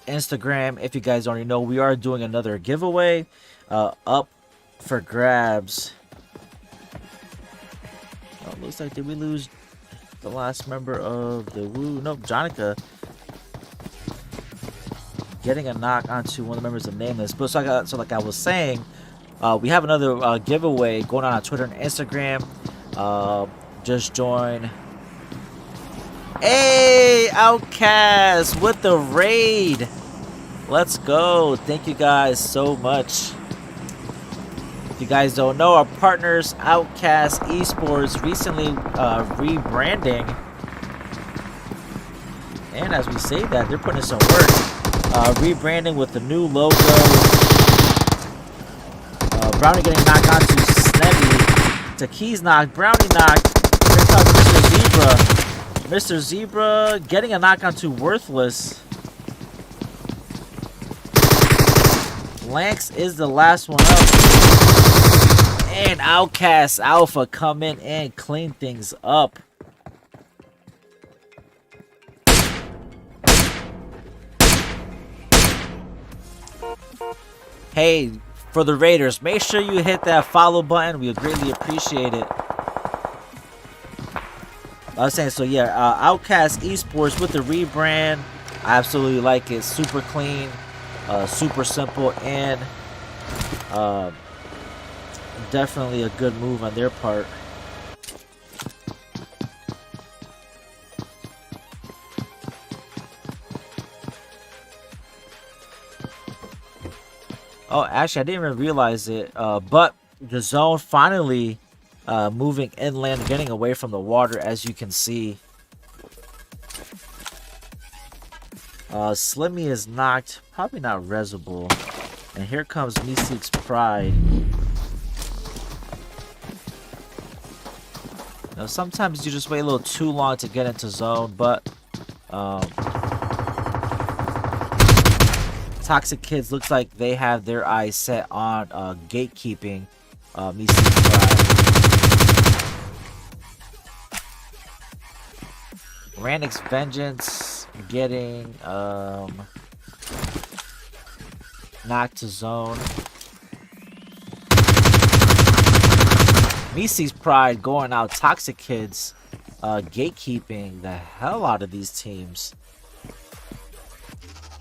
Instagram. If you guys already know, we are doing another giveaway up for grabs. Oh, looks like, did we lose the last member of the Woo? Nope, Jonica getting a knock onto one of the members of Nameless. But so like I was saying, we have another giveaway going on Twitter and Instagram. Just join. Hey, Outcast with the raid. Let's go. Thank you guys so much. If you guys don't know, our partners Outcast Esports recently rebranding. And as we say that, they're putting in some work. Rebranding with the new logo. Brownie getting knocked onto Snebby. To Keys knock. Brownie knock. Here comes Mr. Zebra. Mr. Zebra getting a knock onto Worthless. Lanx is the last one up. And Outcast Alpha come in and clean things up. Hey, for the Raiders, make sure you hit that follow button. We would greatly appreciate it. I was saying, so yeah, Outcast Esports with the rebrand. I absolutely like it. Super clean, super simple, and definitely a good move on their part. Oh, actually, I didn't even realize it, but the zone finally moving inland, getting away from the water, as you can see. Slimmy is knocked, probably not resable. And here comes Meseeks Pride. Now, sometimes you just wait a little too long to get into zone, but Toxic Kids looks like they have their eyes set on gatekeeping Meseeks Pride. Randix Vengeance getting knocked to zone. Meseeks Pride going out. Toxic Kids gatekeeping the hell out of these teams.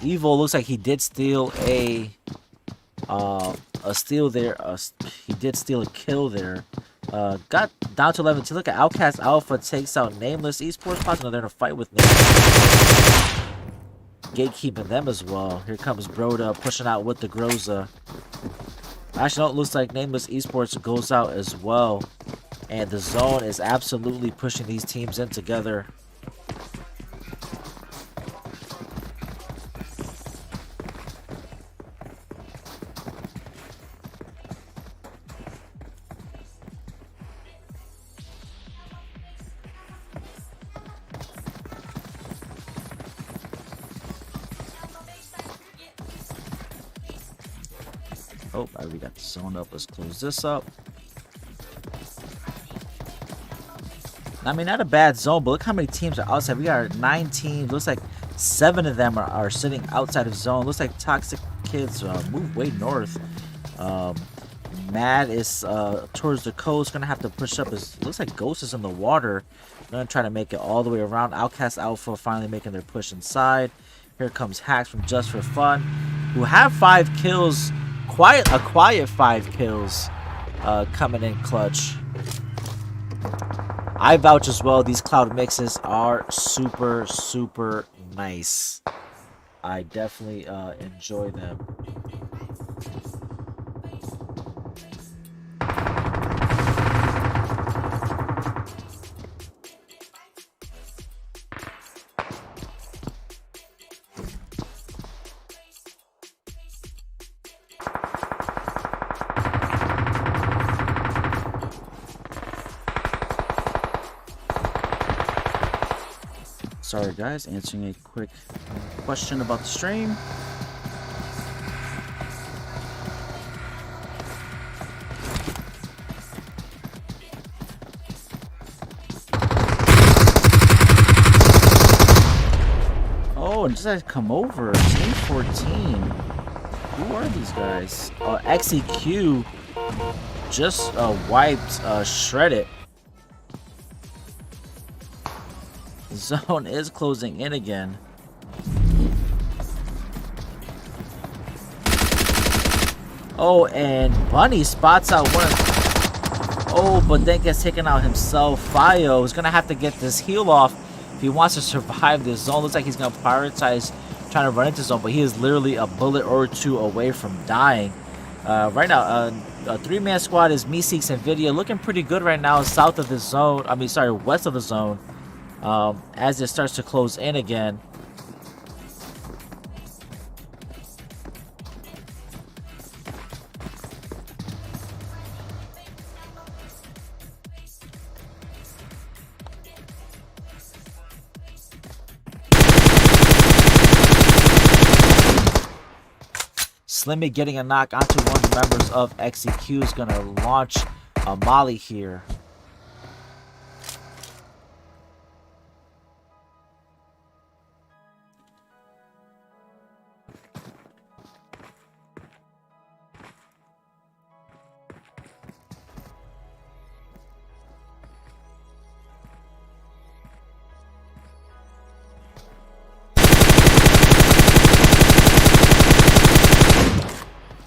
Evil looks like he did steal a steal there. He did steal a kill there. Got down to 11. Look at Outcast Alpha takes out Nameless Esports. Possibly they're in a fight with Nameless. Gatekeeping them as well. Here comes Broda pushing out with the Groza. Actually, no, it looks like Nameless Esports goes out as well. And the zone is absolutely pushing these teams in together. Oh, I already got the zone up. Let's close this up. I mean, not a bad zone, but look how many teams are outside. We got 9 teams. Looks like 7 of them are sitting outside of zone. Looks like Toxic Kids move way north. Mad is towards the coast. Gonna have to push up. Looks like Ghost is in the water. Gonna try to make it all the way around. Outcast Alpha finally making their push inside. Here comes Hacks from Just for Fun, who have 5 kills. A quiet 5 kills coming in clutch. I vouch as well. These cloud mixes are super, super nice. I definitely enjoy them. Sorry guys, answering a quick question about the stream. Oh, and just had to come over. Team 14. Who are these guys? XEQ just wiped Shredded. Zone is closing in again. Oh, and Bunny spots out one. Oh, but then gets taken out himself. Fio is gonna have to get this heal off if he wants to survive this zone. Looks like he's gonna prioritize trying to run into zone, but he is literally a bullet or 2 away from dying. Right now, a 3-man squad is Meseeks and Nvidia, looking pretty good right now south of the zone. I mean, sorry, west of the zone. As it starts to close in again. Slimmy getting a knock onto one of the members of XEQ is going to launch a molly here.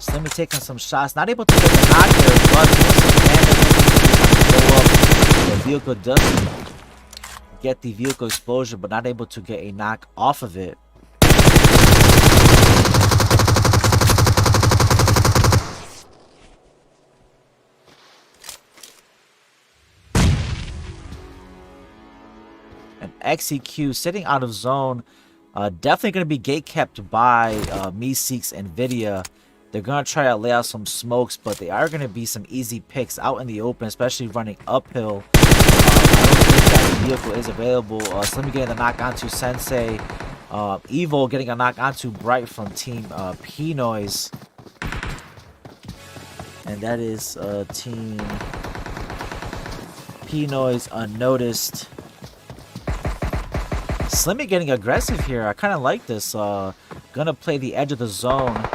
Slimmy taking some shots, not able to get the knock there, but the vehicle does get the vehicle explosion, but not able to get a knock off of it. And XEQ sitting out of zone, definitely going to be gate kept by Meseeks and Nvidia. They're going to try to lay out some smokes, but they are going to be some easy picks out in the open, especially running uphill. I don't think that vehicle is available. Slimmy getting the knock onto Sensei. Evil getting a knock onto Bright from Team P-Noise. And that is Team P-Noise unnoticed. Slimmy getting aggressive here. I kind of like this. Gonna play the edge of the zone.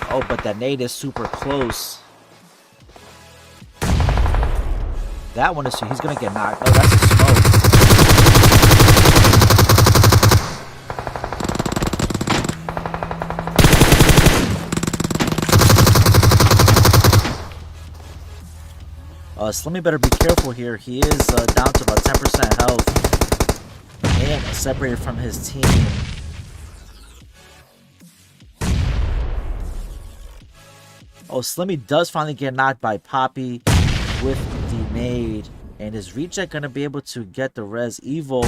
Oh, but that nade is super close. That one is... He's gonna get knocked. Oh, that's a smoke. Slimmy better be careful here. He is down to about 10% health. And separated from his team. Oh, Slimmy does finally get knocked by Poppy with the nade. And is Reject going to be able to get the res? Evil.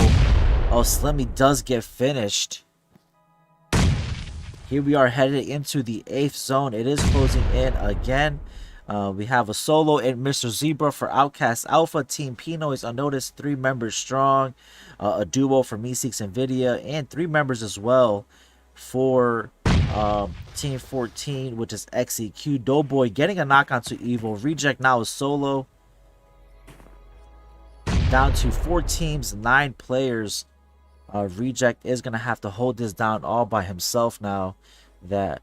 Oh, Slimmy does get finished. Here we are headed into the 8th zone. It is closing in again. We have a solo and Mr. Zebra for Outcast Alpha. Team P-Noise unnoticed, 3 members strong. A duo for Meseeks and Nvidia. And 3 members as well for... Team 14, which is XEQ. Doughboy getting a knock onto Evil. Reject now is solo. Down to 4 teams, 9 players. Reject is going to have to hold this down all by himself now that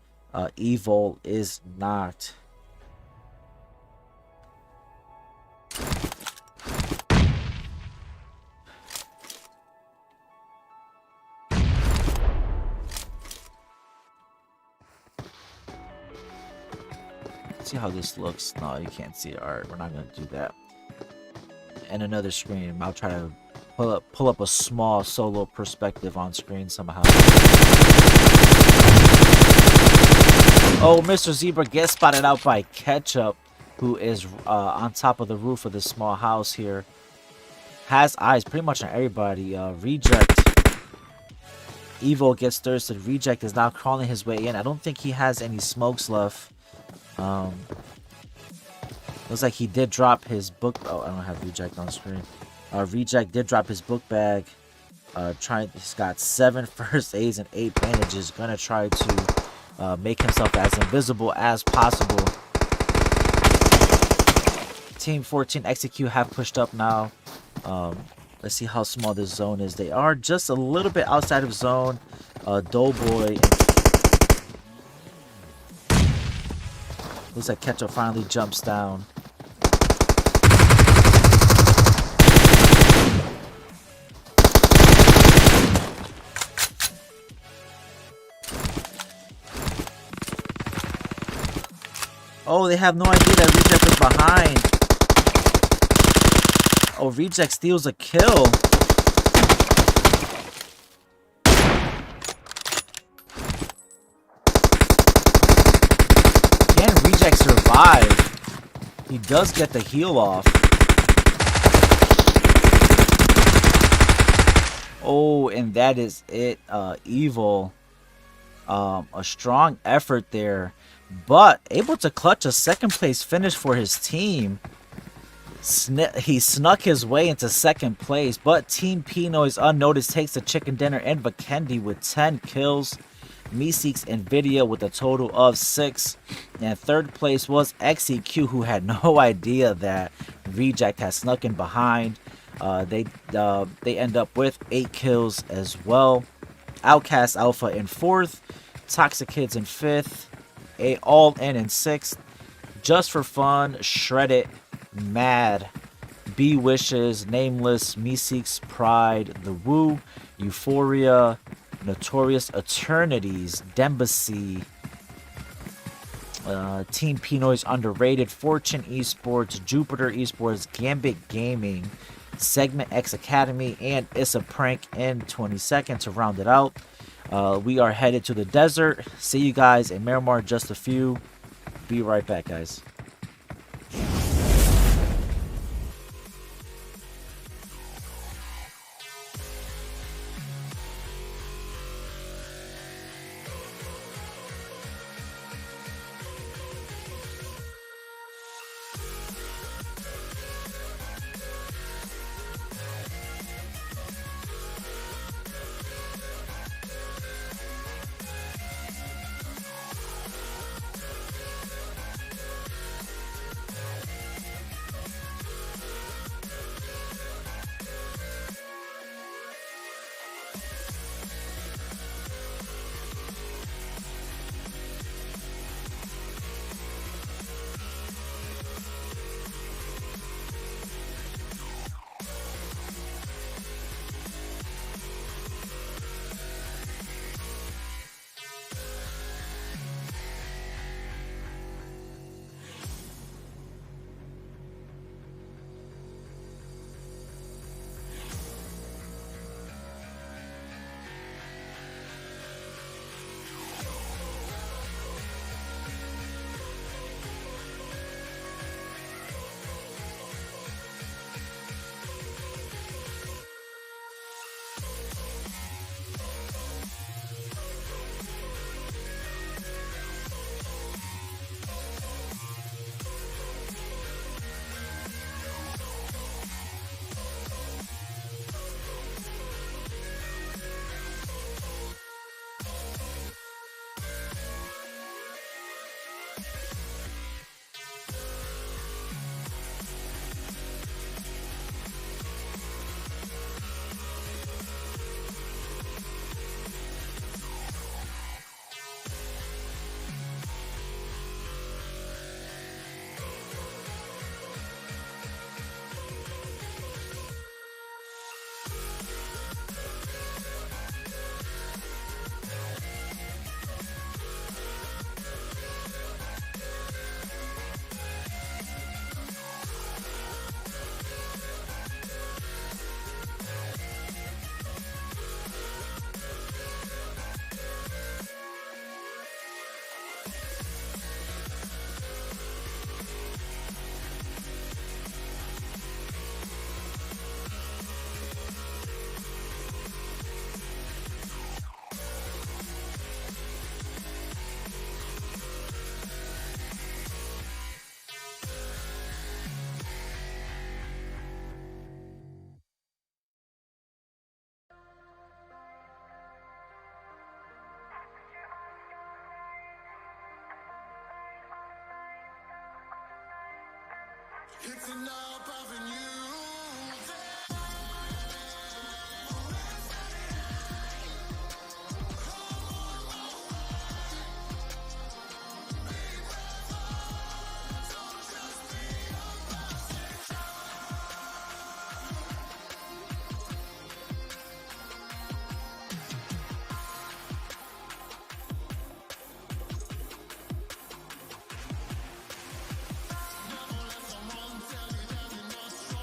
Evil is knocked. See how this looks. No, you can't see it. All right, we're not gonna do that. And another screen. I'll try to pull up a small solo perspective on screen somehow. Oh, Mr. Zebra gets spotted out by Ketchup, who is on top of the roof of this small house here. Has eyes pretty much on everybody. Reject. Evo gets thirsted. Reject is now crawling his way in. I don't think he has any smokes left. Looks like he did drop his book. Oh, I don't have Reject on screen. Reject did drop his book bag. He's got 7 first aids and 8 bandages. Gonna try to make himself as invisible as possible. Team 14 Execute have pushed up now. Let's see how small this zone is. They are just a little bit outside of zone. Doughboy. Looks like Ketchup finally jumps down. Oh, they have no idea that Reject is behind. Oh, Reject steals a kill. Can Reject survive? He does get the heal off. Oh, and that is it. Evil. A strong effort there, but able to clutch a second place finish for his team. He snuck his way into second place, but Team Pinoy's unnoticed takes the chicken dinner and Vikendi with 10 kills. Meseeks and Nvidia with a total of 6. And third place was XEQ, who had no idea that Reject had snuck in behind. They end up with 8 kills as well. Outcast Alpha in 4th. Toxic Kids in 5th. All in 6th. Just for fun, Shreddit, Mad, B Wishes, Nameless, Meseeks, Pride, The Woo, Euphoria, Notorious Eternities, Dembacy, Team Pinoy's Underrated, Fortune Esports, Jupiter Esports, Gambit Gaming, Segment X Academy, and It's a Prank in 22nd to round it out. We are headed to the desert. See you guys in Miramar just a few. Be right back, guys. Lifting up, having you. Never let someone tell you that you're not strong.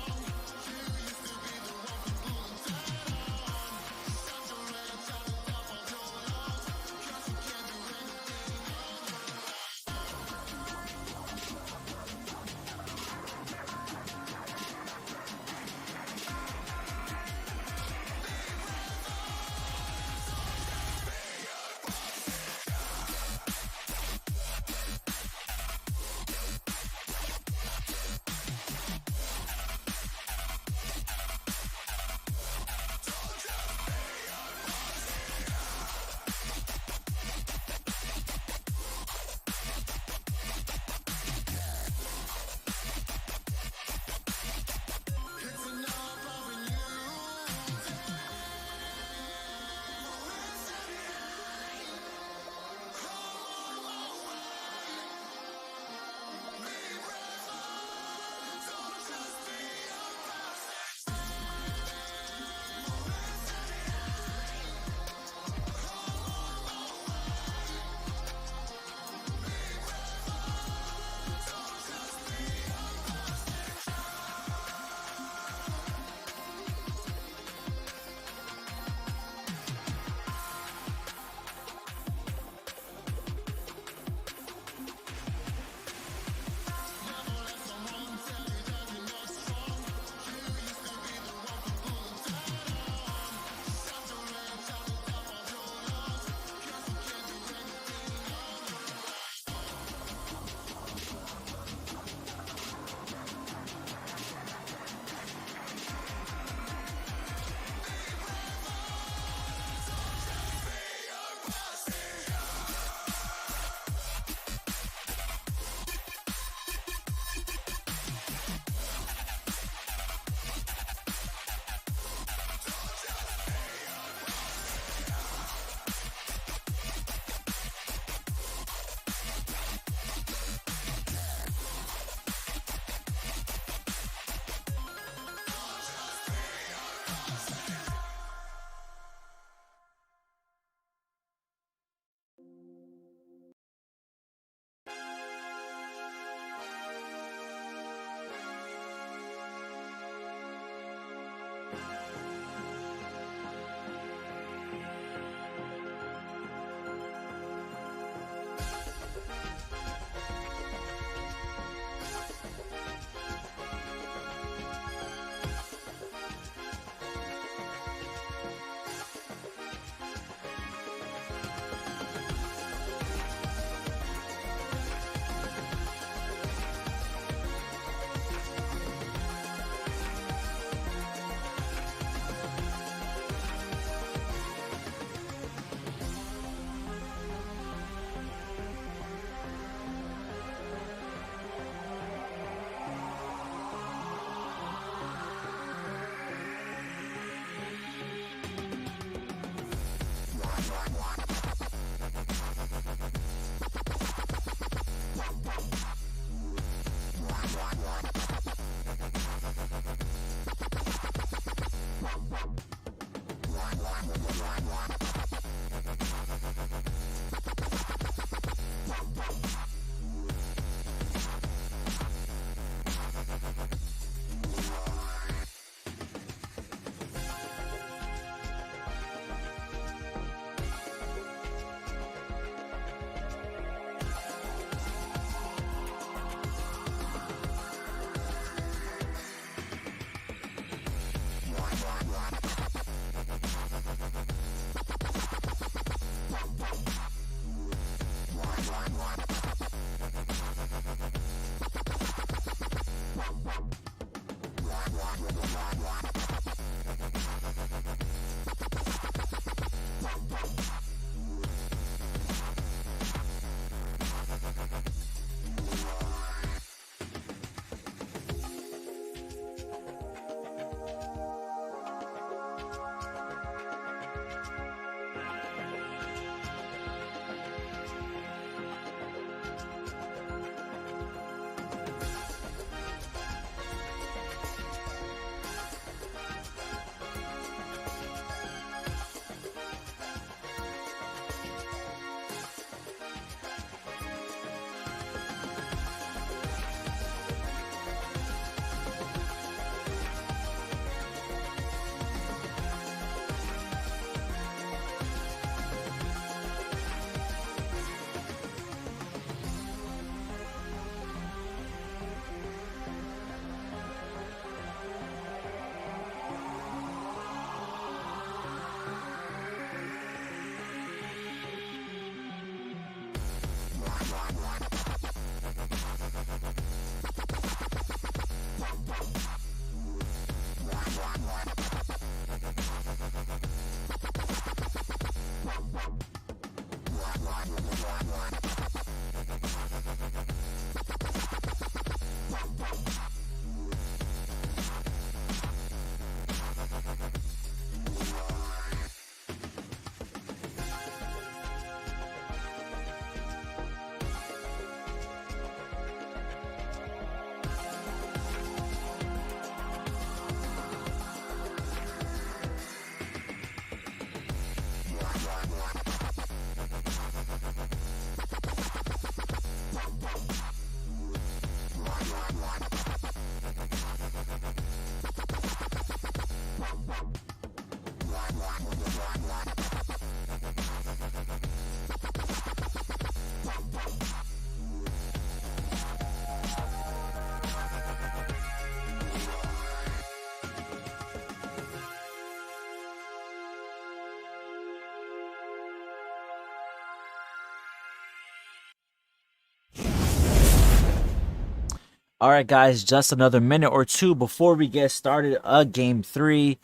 All right, guys, just another minute or two before we get started. Game 3.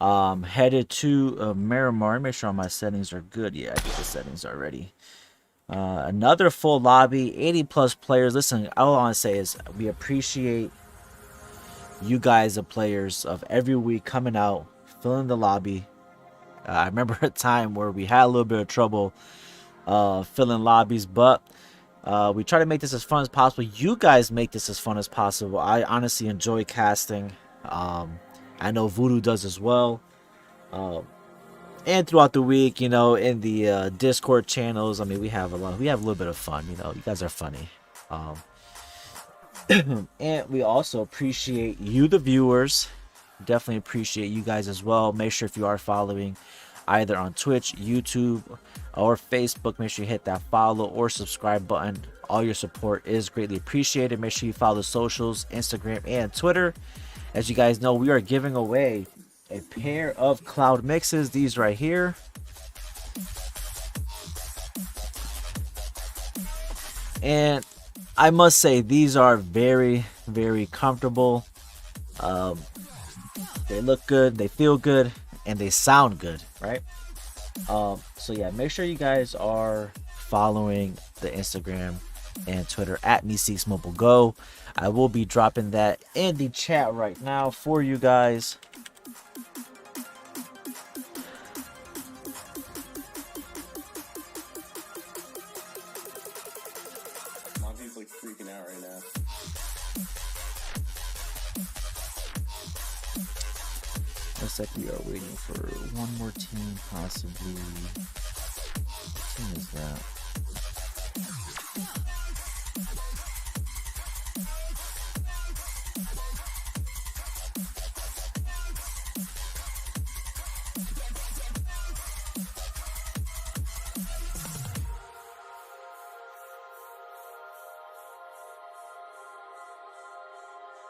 Headed to Miramar. Make sure all my settings are good. Yeah, I get the settings already. Another full lobby, 80 plus players. Listen, all I want to say is we appreciate you guys, the players of every week coming out, filling the lobby. I remember a time where we had a little bit of trouble filling lobbies, but we try to make this as fun as possible. You guys make this as fun as possible. I honestly enjoy casting. I know Voodoo does as well. And throughout the week, you know, in the Discord channels, I mean, we have a little bit of fun. You know, you guys are funny. And we also appreciate you, the viewers. Definitely appreciate you guys as well. Make sure if you are following either on Twitch, YouTube, or Facebook, make sure you hit that follow or subscribe button. All your support is greatly appreciated. Make sure you follow the socials, Instagram and Twitter. As you guys know, we are giving away a pair of cloud mixes, these right here. And I must say, these are very, very comfortable. They look good, they feel good, and they sound good, right? So yeah, make sure you guys are following the Instagram and Twitter at Meseeks Mobile Go. I will be dropping that in the chat right now for you guys. Monty's like freaking out right now. Looks like we are waiting for one more team, possibly. What team is that?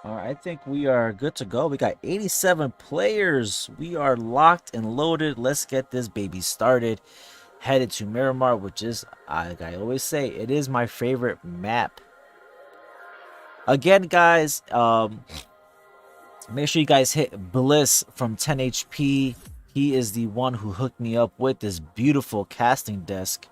All right, I think we are good to go. We got 87 players. We are locked and loaded. Let's get this baby started. Headed to Miramar, which is, like I always say, it is my favorite map. Again, guys, make sure you guys hit Bliss from 10 HP. He is the one who hooked me up with this beautiful casting desk.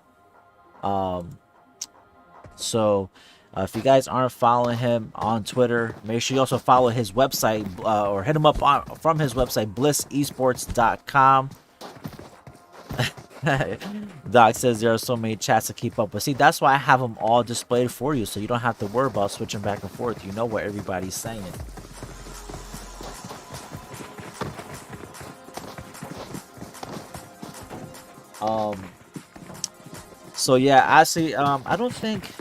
If you guys aren't following him on Twitter, make sure you also follow his website or hit him up from his website, blissesports.com. Doc says there are so many chats to keep up with. See, that's why I have them all displayed for you, so you don't have to worry about switching back and forth. You know what everybody's saying. So yeah, actually, I don't think.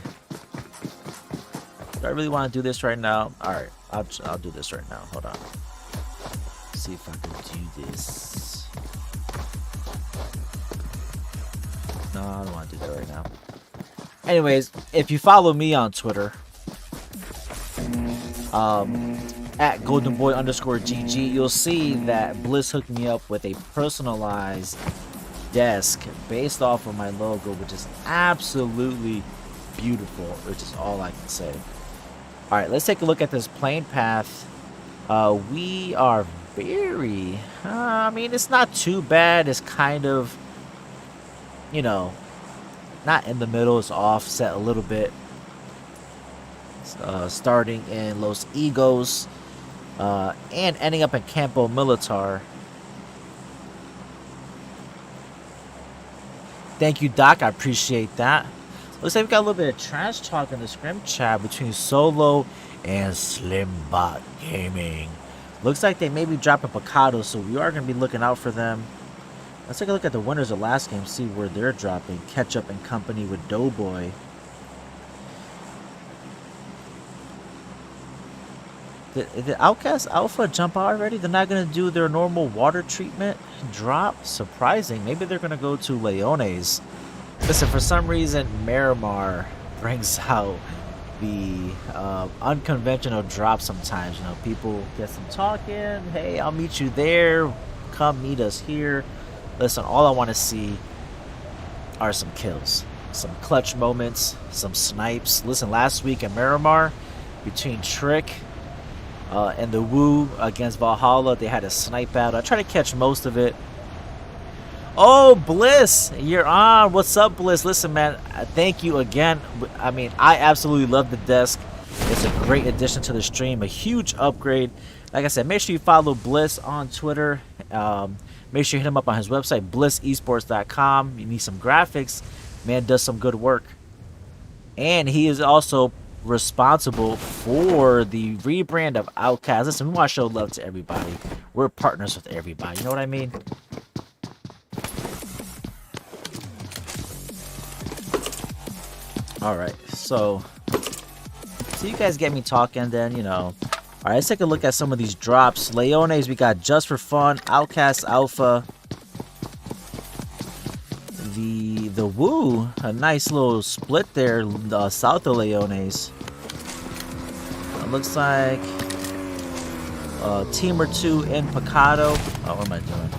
Do I really want to do this right now? All right, I'll do this right now. Hold on. See if I can do this. No, I don't want to do that right now. Anyways, if you follow me on Twitter, at GoldenBoy_GG, you'll see that Bliss hooked me up with a personalized desk based off of my logo, which is absolutely beautiful, which is all I can say. All right, let's take a look at this plane path. We are very, I mean, it's not too bad. It's kind of, you know, not in the middle, it's offset a little bit. Starting in Los Egos and ending up in Campo Militar. Thank you, Doc. I appreciate that. Looks like we got a little bit of trash talk in the scrim chat between Solo and Slimbot Gaming. Looks like they may be dropping Picado, so we are going to be looking out for them. Let's take a look at the winners of last game, see where they're dropping. Ketchup and Company with Doughboy. Did Outcast Alpha jump out already? They're not going to do their normal water treatment drop? Surprising. Maybe they're going to go to Leones. Listen, for some reason, Miramar brings out the unconventional drop sometimes. You know, people get some talking. Hey, I'll meet you there. Come meet us here. Listen, all I want to see are some kills. Some clutch moments. Some snipes. Listen, last week in Miramar, between Trick and the Woo against Valhalla, they had a snipe battle. I tried to catch most of it. Oh, Bliss, you're on. What's up, Bliss? Listen, man, thank you again. I mean, I absolutely love the desk. It's a great addition to the stream, a huge upgrade. Like I said, make sure you follow Bliss on Twitter. Make sure you hit him up on his website, blissesports.com. You need some graphics. Man does some good work. And he is also responsible for the rebrand of Outcast. Listen, we want to show love to everybody. We're partners with everybody. You know what I mean? Alright, so you guys get me talking then, you know. Alright, let's take a look at some of these drops. Leones, we got Just for Fun, Outcast Alpha. The Woo, a nice little split there, south of Leones. It looks like Team or 2 in Picado. Oh, what am I doing?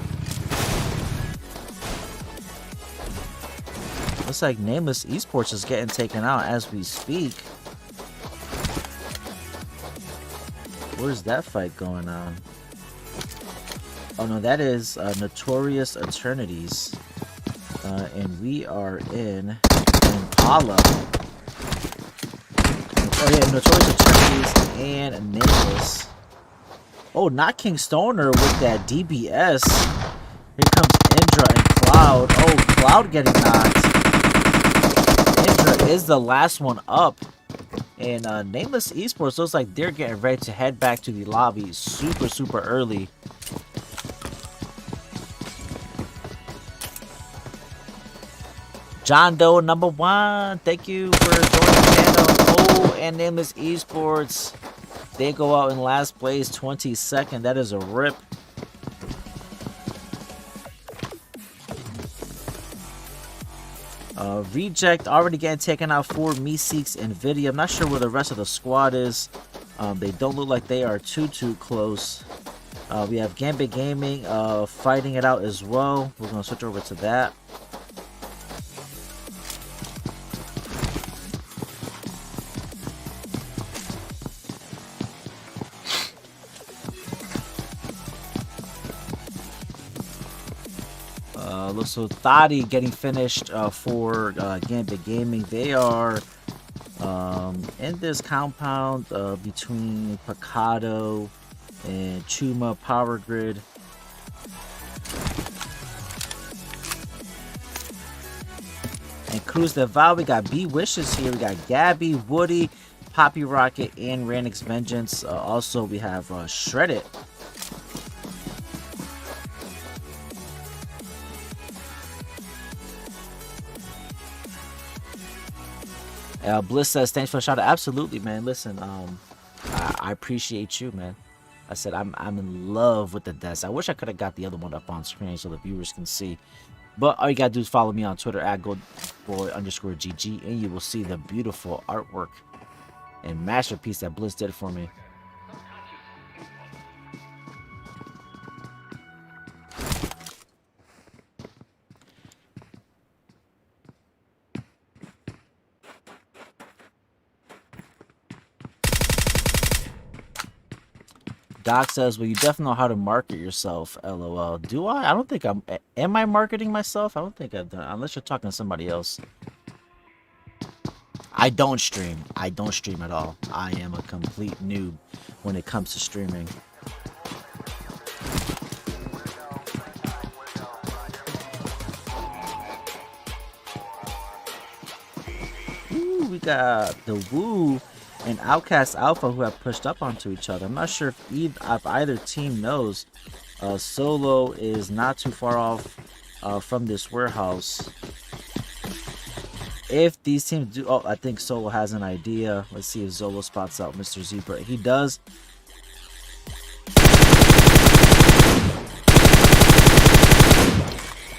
Looks like Nameless Esports is getting taken out as we speak. Where's that fight going on? Oh no, that is Notorious Eternities. And we are in Impala. Oh yeah, Notorious Eternities and Nameless. Oh, not King Stoner with that DBS. Here comes Indra and Cloud. Oh, Cloud getting knocked. Indra is the last one up. And Nameless Esports looks like they're getting ready to head back to the lobby super early. John Doe #1, thank you for joining the channel. Oh, and Nameless Esports, they go out in last place, 22nd. That is a rip. Reject already getting taken out for Meseeks and Nvidia. I'm not sure where the rest of the squad is. They don't look like they are too close. We have Gambit Gaming fighting it out as well. We're going to switch over to that. So Thadi getting finished for Gambit Gaming. They are in this compound between Picado and Chuma Power Grid. And Cruz Del Val, we got B Wishes here. We got Gabby, Woody, Poppy Rocket, and Ranix Vengeance. Also, we have Shredded. Bliss says, thanks for the shout out. Absolutely, man. Listen, I appreciate you, man. I said I'm in love with the desk. I wish I could have got the other one up on screen so the viewers can see. But all you gotta do is follow me on Twitter at GoldenBoy_GG, and you will see the beautiful artwork and masterpiece that Bliss did for me. Doc says, well, you definitely know how to market yourself, LOL. Do I? I don't think am I marketing myself? I don't think I've done it, unless you're talking to somebody else. I don't stream. I don't stream at all. I am a complete noob when it comes to streaming. Ooh, we got the Woo and Outcast Alpha who have pushed up onto each other. I'm not sure if either team knows. Solo is not too far off from this warehouse. If these teams do... Oh, I think Solo has an idea. Let's see if Zolo spots out Mr. Zebra. He does.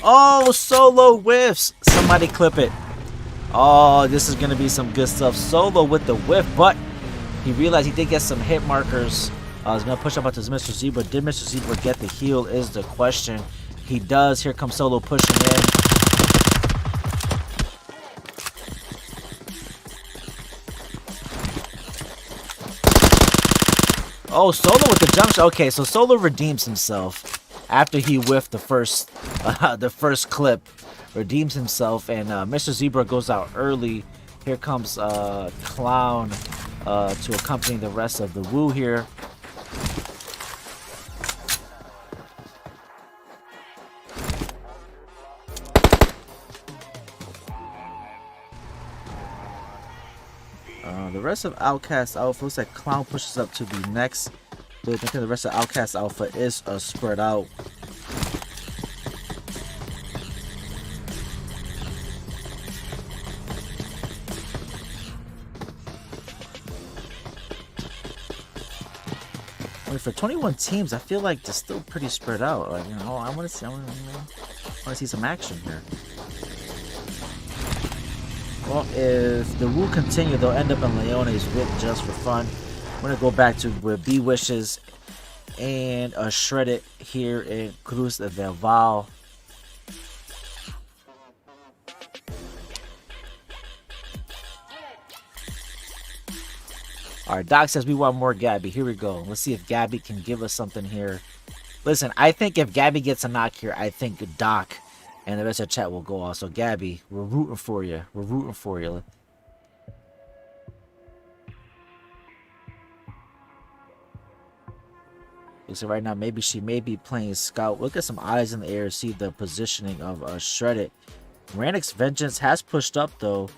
Oh, Solo whiffs. Somebody clip it. Oh, this is going to be some good stuff. Solo with the whiff, but he realized he did get some hit markers. He's going to push up onto Mr. Zebra. Did Mr. Zebra get the heal is the question. He does. Here comes Solo pushing in. Oh, Solo with the jump shot. Okay, so Solo redeems himself after he whiffed the first clip. Redeems himself, and Mr. Zebra goes out early. Here comes Clown to accompany the rest of the Woo here. The rest of Outcast Alpha looks like Clown pushes up to the next building. I think the rest of Outcast Alpha is spread out. I mean, for 21 teams, I feel like they're still pretty spread out. Like, you know, I want to see some action here. Well, if the Woo continue, they'll end up in Leone's whip just for fun. I'm going to go back to where B Wishes and Shredded here in Cruz del Val. Alright, Doc says we want more Gabby. Here we go. Let's see if Gabby can give us something here. Listen, I think if Gabby gets a knock here, I think Doc and the rest of the chat will go off. So, Gabby, we're rooting for you. We're rooting for you. Looks like right now, maybe she may be playing Scout. Look at some eyes in the air. See the positioning of Shredded. Rannick's Vengeance has pushed up, though.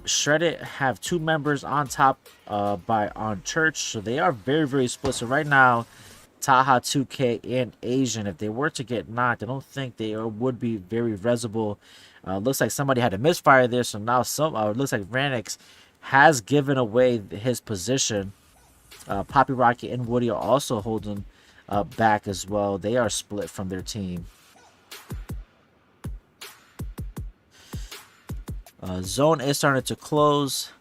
Shredded have two members on top on Church. So, they are very, very split. So, right now, Taha, 2K, and Asian, if they were to get knocked, I don't think they would be very resible. Looks like somebody had a misfire there, so now it looks like Ranix has given away his position. Poppy Rocky and Woody are also holding back as well. They are split from their team. Zone is starting to close.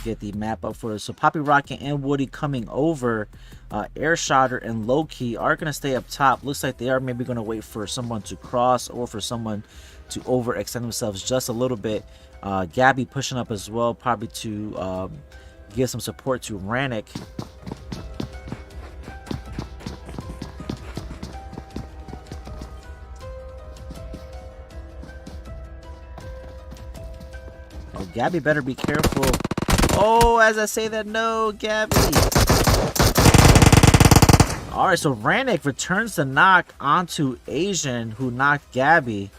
Get the map up for us. So Poppy Rocket and Woody coming over. Airshotter and Loki are going to stay up top. Looks like they are maybe going to wait for someone to cross or for someone to overextend themselves just a little bit. Gabby pushing up as well, probably to give some support to Rannick. Oh, Gabby better be careful. Oh, as I say that, no, Gabby. Alright, so Rannick returns the knock onto Asian, who knocked Gabby.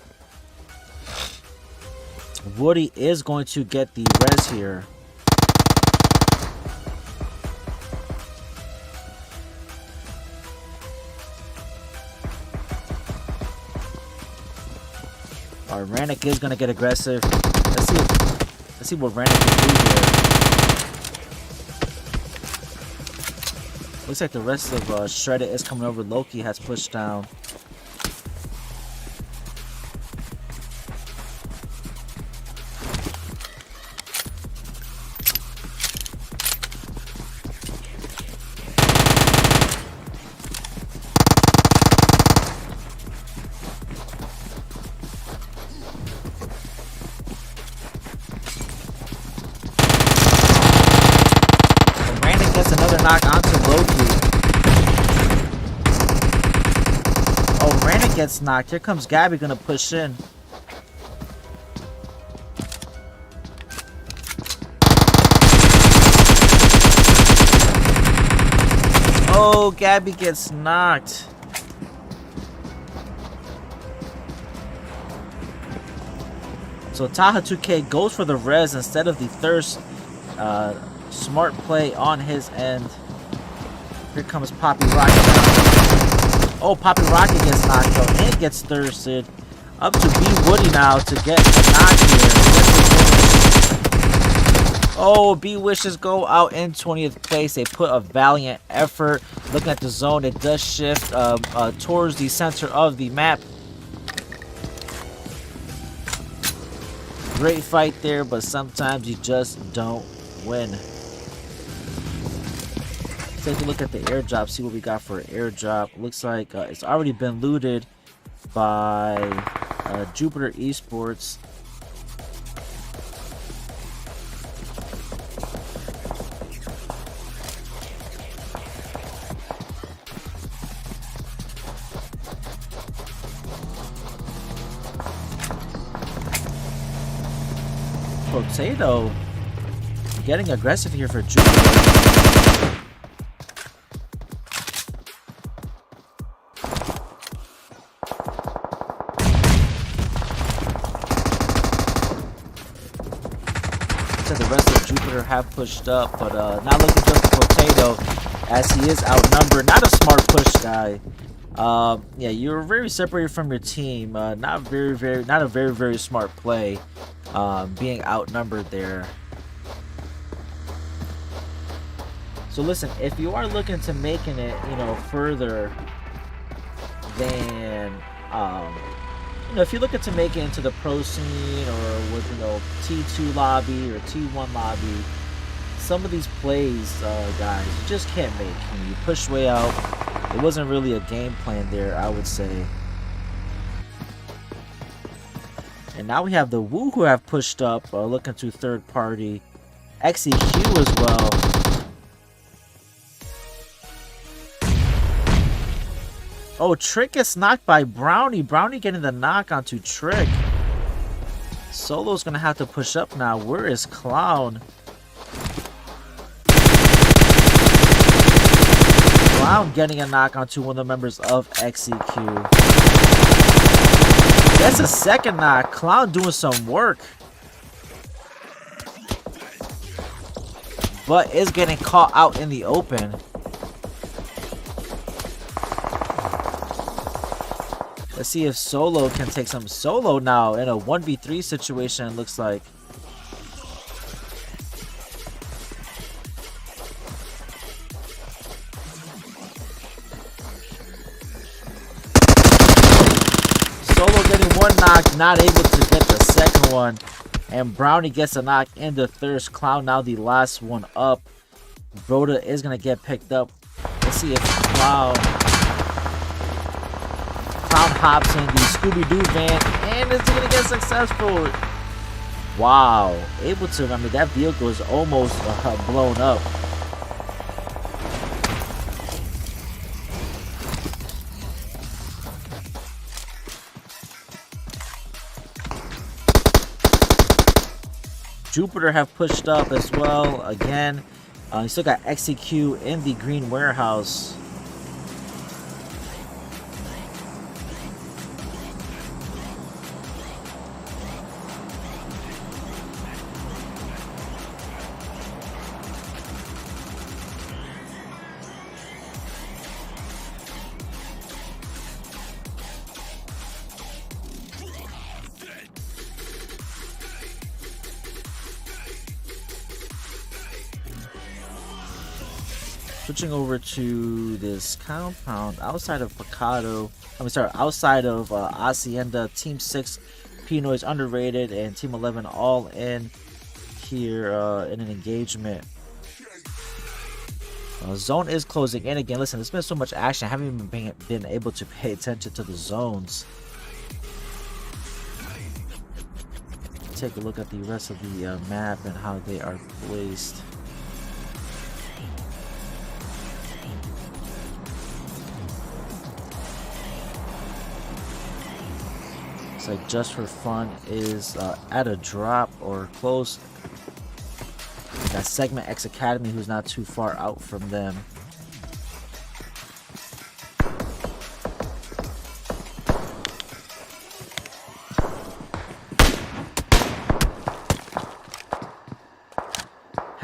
Woody is going to get the res here. Alright, Rannick is going to get aggressive. Let's see what Rannick can do here. Looks like the rest of Shredded is coming over. Loki has pushed down. Another knock onto Loki. Oh, Rannick gets knocked. Here comes Gabby gonna push in. Oh, Gabby gets knocked. So Taha 2K goes for the res instead of the thirst. Smart play on his end. Here comes Poppy Rocket now. Oh, Poppy Rocket gets knocked out and gets thirsted. Up to B Woody now to get a knock here. Oh, B Wishes go out in 20th place. They put a valiant effort. Looking at the zone, it does shift towards the center of the map. Great fight there, but sometimes you just don't win. Take a look at the airdrop, see what we got for an airdrop. Looks like it's already been looted by Jupiter Esports. Potato getting aggressive here for Jupiter. The rest of Jupiter have pushed up, but not looking good for Potato as he is outnumbered. Not a smart push, guy. Yeah, you're very separated from your team. Not a very smart play. Being outnumbered there. So listen, if you are looking to making it, further than if you're looking to make it into the pro scene or with T2 lobby or T1 lobby, some of these plays, guys, you just can't make. When you push way out, it wasn't really a game plan there, I would say. And now we have the Woo who have pushed up, looking to third party. XEQ as well. Oh, Trick gets knocked by Brownie. Brownie getting the knock onto Trick. Solo's gonna have to push up now. Where is Clown? Clown getting a knock onto one of the members of XEQ. That's a second knock. Clown doing some work. But is getting caught out in the open. Let's see if Solo can take some. Solo now in a 1v3 situation, looks like. Solo getting one knock, not able to get the second one. And Brownie gets a knock in the Thirst. Clown now the last one up. Broda is going to get picked up. Let's see if Clown hops in the Scooby-Doo van and is going to get successful. Wow. Able to, that vehicle is almost blown up. Jupiter have pushed up as well again. You still got XEQ in the green warehouse. Switching over to this compound outside of Picado, outside of Hacienda, Team 6, Pinoy's underrated, and Team 11 all in here in an engagement. Zone is closing in again. Listen, there's been so much action, I haven't even been able to pay attention to the zones. Take a look at the rest of the map and how they are placed. Like Just for Fun is at a drop or close. We got Segment X Academy, who's not too far out from them.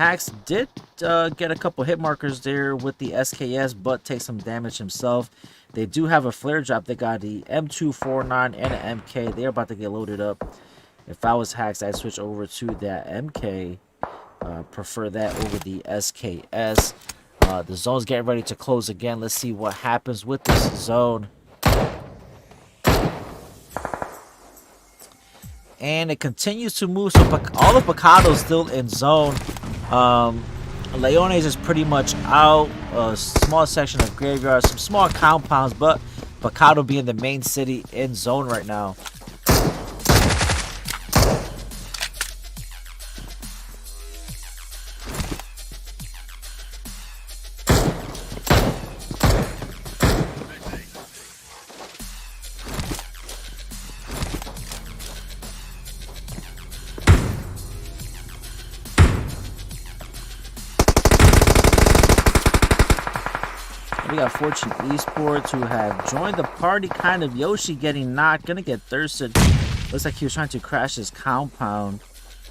Hacks did get a couple hit markers there with the SKS, but take some damage himself. They do have a flare drop. They got the M249 and an MK. They're about to get loaded up. If I was Hacks, I'd switch over to that MK. Prefer that over the SKS. The zone's getting ready to close again. Let's see what happens with this zone. And it continues to move. So all of Picado's still in zone. Leones is pretty much out. A small section of Graveyard. Some small compounds. But Picado being the main city in zone right now. We got Fortune Esports who have joined the party. Kind of Yoshi getting knocked. Gonna get thirsted. Looks like he was trying to crash his compound.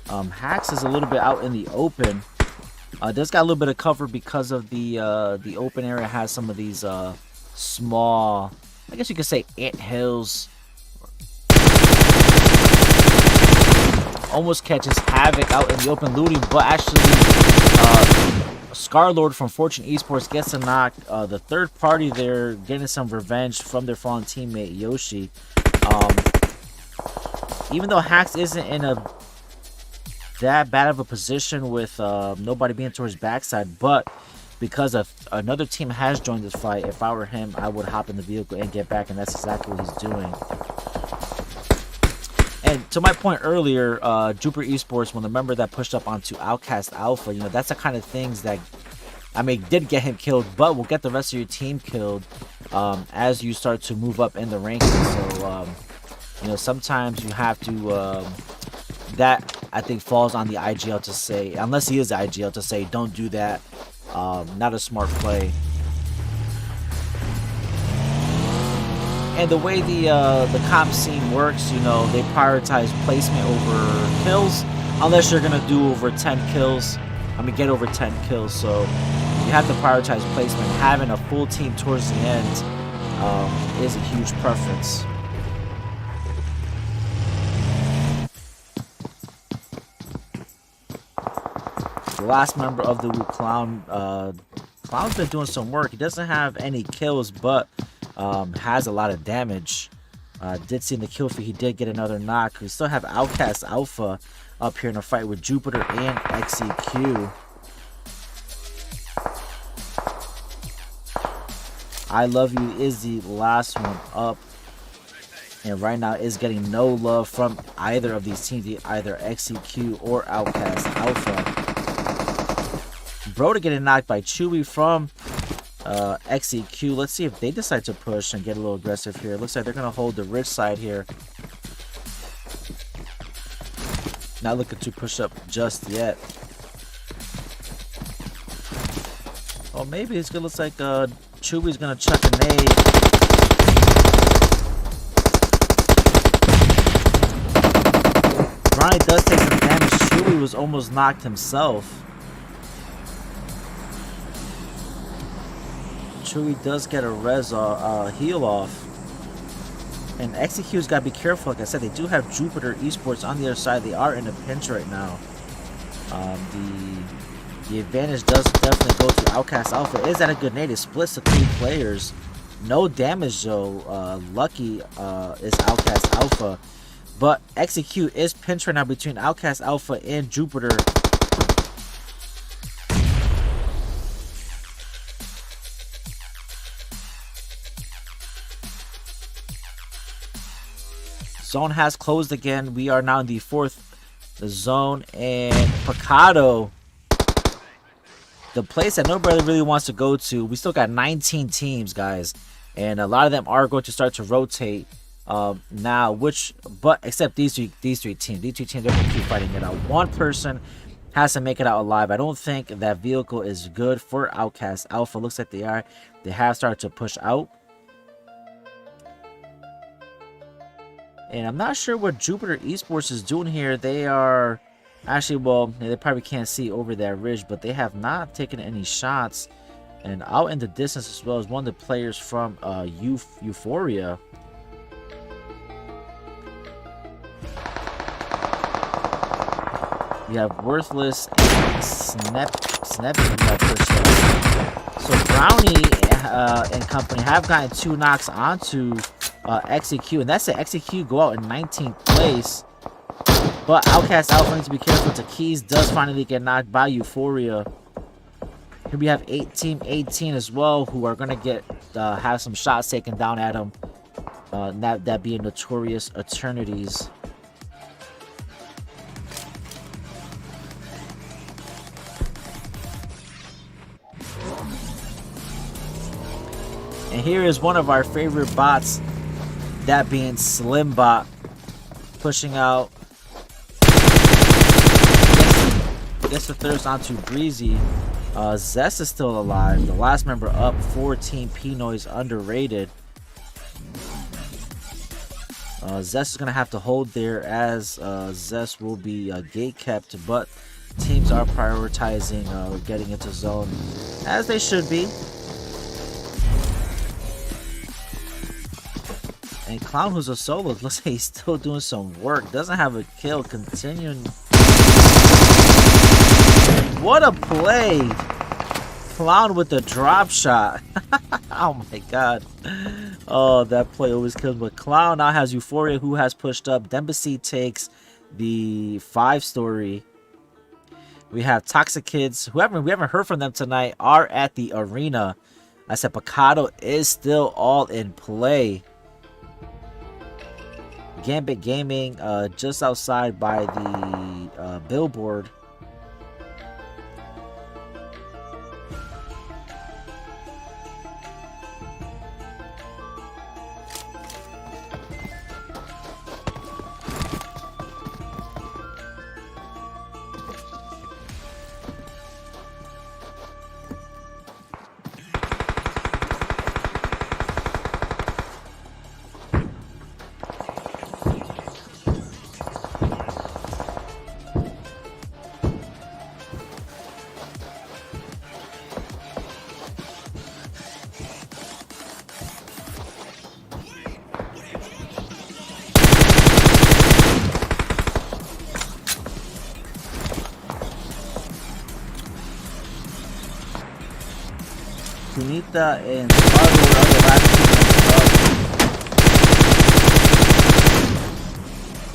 Hacks is a little bit out in the open. Does got a little bit of cover because of the open area has some of these small, I guess you could say, ant hills. Almost catches Havoc out in the open looting, but actually Scarlord from Fortune Esports gets a knock. The third party there getting some revenge from their fallen teammate Yoshi. Even though Hacks isn't in that bad of a position with nobody being towards his backside, but because of another team has joined this fight, if I were him, I would hop in the vehicle and get back, and that's exactly what he's doing. And to my point earlier, Jupiter Esports, when the member that pushed up onto Outcast Alpha, you know, that's the kind of things that, I mean, did get him killed, but will get the rest of your team killed as you start to move up in the rankings. So, you know, sometimes you have to, that I think falls on the IGL to say, unless he is the IGL, to say, don't do that. Not a smart play. And the way the comp scene works, you know, they prioritize placement over kills, unless you're gonna do over 10 kills. I mean, get over 10 kills. So you have to prioritize placement. Having a full team towards the end is a huge preference. The last member of the Wu Clown, Clown's been doing some work. He doesn't have any kills, but has a lot of damage. Did see in the kill feed he did get another knock. We still have Outcast Alpha up here in a fight with Jupiter and XEQ. I Love You is the last one up, and right now is getting no love from either of these teams, either XEQ or Outcast Alpha. Broda getting knocked by Chewy from XEQ. Let's see if they decide to push and get a little aggressive here. Looks like they're going to hold the rich side here. Not looking to push up just yet. Oh, maybe it's going to look like Chewy's going to chuck a nade. Ronnie does take some damage. Chewy was almost knocked himself. Chewy does get a heal off. And XEQ's got to be careful. Like I said, they do have Jupiter Esports on the other side. They are in a pinch right now. The advantage does definitely go to Outcast Alpha. Is that a good nade? It splits to 3 players. No damage though. Lucky is Outcast Alpha. But XEQ is pinched right now between Outcast Alpha and Jupiter. Zone has closed again. We are now in the 4th zone, and Picado, the place that nobody really wants to go to. We still got 19 teams, guys, and a lot of them are going to start to rotate now. But except these three teams. These 3 teams are going to keep fighting it out. One person has to make it out alive. I don't think that vehicle is good for Outcast Alpha. Looks like they are. They have started to push out. And I'm not sure what Jupiter Esports is doing here. They are Actually, well, they probably can't see over that ridge, but they have not taken any shots. And out in the distance as well as one of the players from Euphoria. We have Worthless and Snapping that pushed up. So Brownie and company have gotten 2 knocks onto XEQ, and that's it. XEQ go out in 19th place. But Outcast Alpha needs to be careful. Takeez does finally get knocked by Euphoria. Here we have Team 18 as well, who are gonna get have some shots taken down at them. That being Notorious Eternities. And here is one of our favorite bots, that being Slimbot, pushing out. Gets the thirst onto Breezy. Zest is still alive. The last member up for Team P-Noise, underrated. Zest is going to have to hold there, as Zest will be gate kept, but teams are prioritizing getting into zone, as they should be. And Clown, who's a solo, looks like he's still doing some work. Doesn't have a kill. Continuing. What a play! Clown with the drop shot. Oh my god. Oh, that play always kills. But Clown now has Euphoria, who has pushed up. Dembacy takes the 5-story. We have Toxic Kids, who we haven't heard from them tonight, are at the arena. I said Picado is still all in play. Gambit Gaming just outside by the billboard. Tunita and Spargo are the last 2 members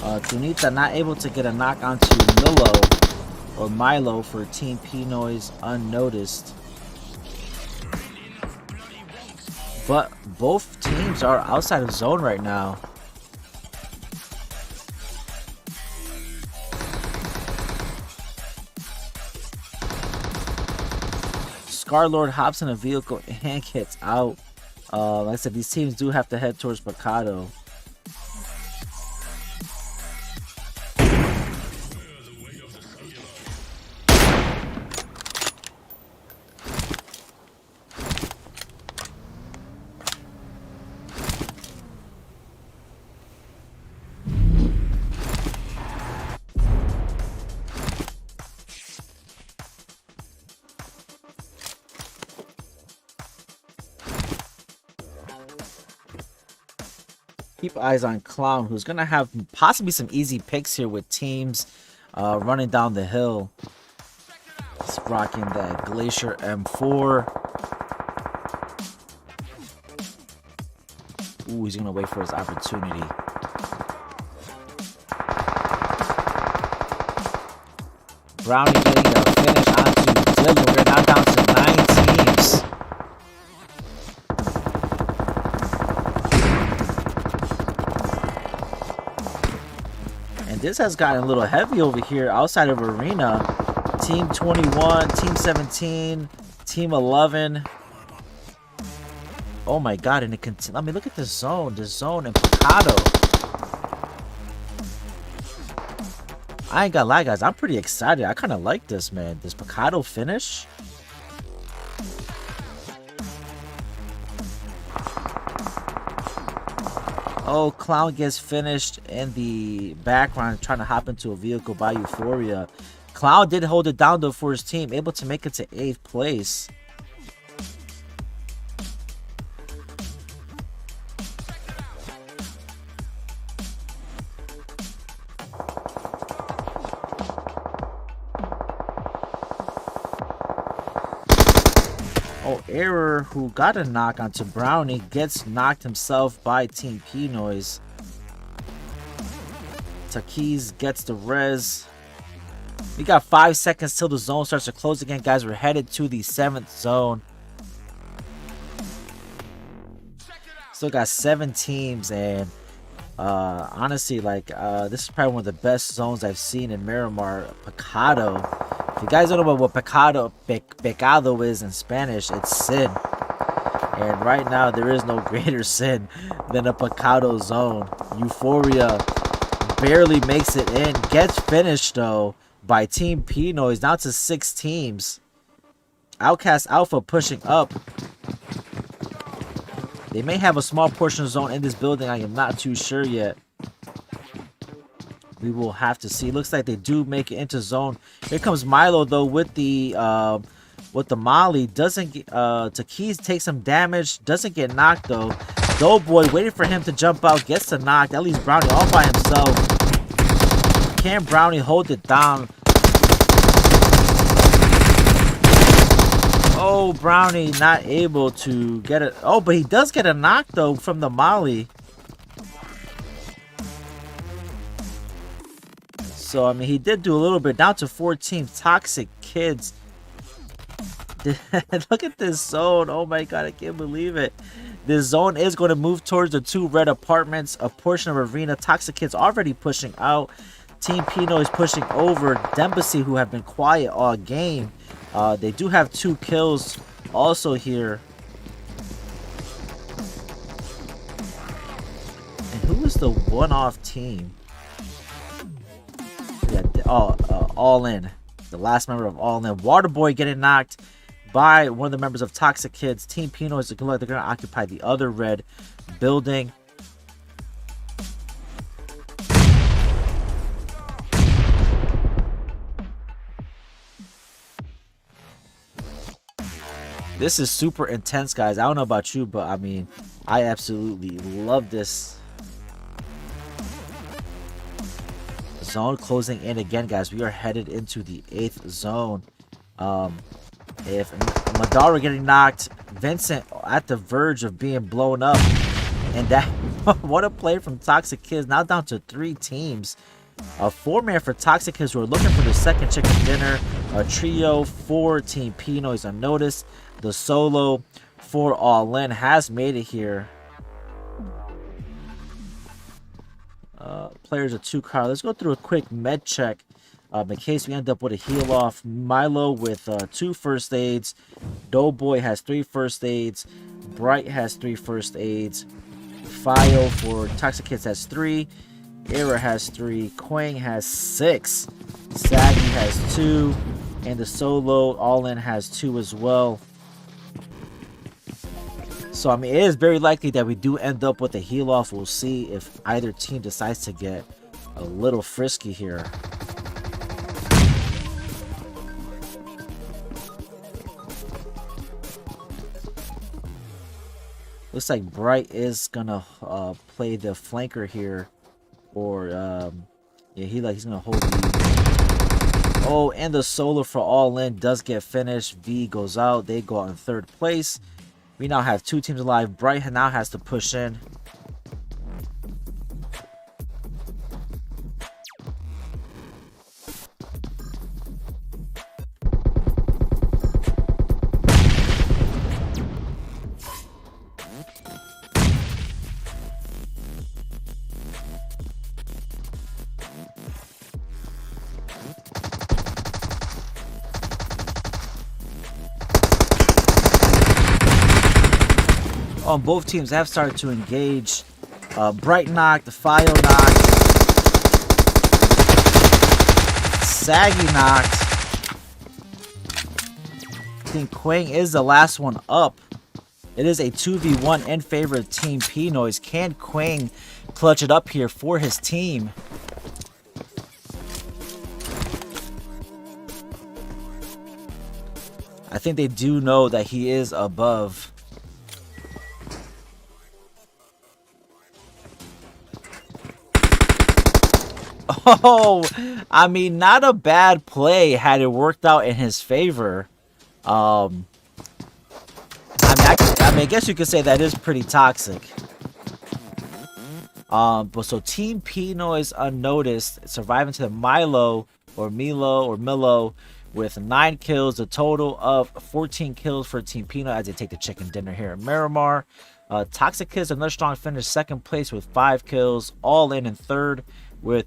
up. Tunita not able to get a knock onto Milo for Team P-Noise, unnoticed. But both teams are outside of zone right now. Scarlord hops in a vehicle and gets out. Like I said, these teams do have to head towards Picado. Keep eyes on Clown, who's going to have possibly some easy picks here with teams running down the hill. He's rocking that Glacier M4. Ooh, he's going to wait for his opportunity. Brownie getting a finish onto Glibber. We're now down to 9 teams. And this has gotten a little heavy over here outside of arena. Team 21, Team 17, Team 11. Oh my god, and it continues. I mean, look at the zone and Picado. I ain't gonna lie, guys. I'm pretty excited. I kind of like this, man. This Picado finish. Oh, Clown gets finished in the background trying to hop into a vehicle by Euphoria. Clown did hold it down though for his team, able to make it to 8th place. Oh, Error, who got a knock onto Brownie, gets knocked himself by Team P Noise. Takiz gets the res. We got 5 seconds till the zone starts to close again, guys. We're headed to the 7th zone. Still got 7 teams, and honestly, like, this is probably one of the best zones I've seen in Miramar. Pecado. If you guys don't know what pecado is in Spanish, it's sin. And right now, there is no greater sin than a pecado zone. Euphoria barely makes it in. Gets finished, though, by Team P Noise. Down to 6 teams. Outcast Alpha pushing up. They may have a small portion of zone in this building. I am not too sure yet. We will have to see. Looks like they do make it into zone. Here comes Milo though with the Molly. Doesn't get Takiz takes some damage. Doesn't get knocked though. Doughboy waiting for him to jump out. Gets the knock. That leaves Brownie all by himself. Can Brownie hold it down? Oh, Brownie not able to get it. Oh, but he does get a knock though from the Molly. So, I mean, he did do a little bit. Down to 14. Toxic Kids. Look at this zone. Oh my god, I can't believe it. This zone is going to move towards the 2 red apartments. A portion of arena. Toxic Kids already pushing out. Team Pino is pushing over. Dembassy, who have been quiet all game. They do have 2 kills also here. And who is the one-off team? Yeah, All In. The last member of All In. Waterboy getting knocked by one of the members of Toxic Kids. Team Pino is going to occupy the other red building. This is super intense, guys. I don't know about you, but I mean, I absolutely love this. Zone closing in again, guys. We are headed into the 8th zone. If Madara getting knocked, Vincent at the verge of being blown up, and that what a play from Toxic Kids. Now down to 3 teams. A 4-man for Toxic Kids who are looking for their second chicken dinner. A trio for Team Pino is unnoticed. The solo for All In has made it here. Players are 2 car. Let's go through a quick med check in case we end up with a heal off. Milo with 2 first aids. Doughboy has 3 first aids. Bright has 3 first aids. Fio for Toxic Kids has 3. Era has 3. Quang has 6. Saggy has 2. And the solo All In has 2 as well. So, I mean, it is very likely that we do end up with a heal off. We'll see if either team decides to get a little frisky here. Looks like Bright is gonna play the flanker here, or yeah, he's gonna hold the. Oh, and the solo for All In does get finished. V goes out. They go out in 3rd place. We now have 2 teams alive. Bright now has to push in. Both teams have started to engage. Bright knocked, Fio knocked, Saggy knocked. I think Quang is the last one up. It is a 2v1 in favor of Team P Noise. Can Quang clutch it up here for his team? I think they do know that he is above. Oh, I mean, not a bad play had it worked out in his favor. I mean, I guess you could say that is pretty toxic. But so Team P Noise unnoticed, surviving to the Milo with 9 kills, a total of 14 kills for Team P Noise as they take the chicken dinner here at Miramar. Toxic Kids, another strong finish, second place with 5 kills, all in third with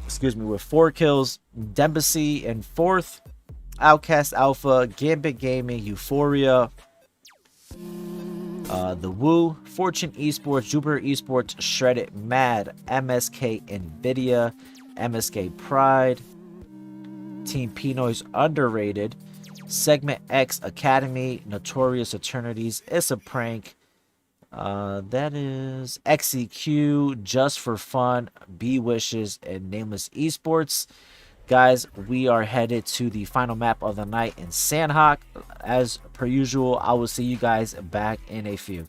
4 kills. Dembasy in fourth, Outcast Alpha, Gambit Gaming, Euphoria, The Woo, Fortune Esports, Jupiter Esports, Shredded Mad, MSK Nvidia, MSK Pride, Team P Noise Underrated, Segment X Academy, Notorious Eternities, It's a Prank. That is XEQ, Just for Fun, B Wishes, and Nameless Esports. Guys, we are headed to the final map of the night in Sandhawk. As per usual, I will see you guys back in a few.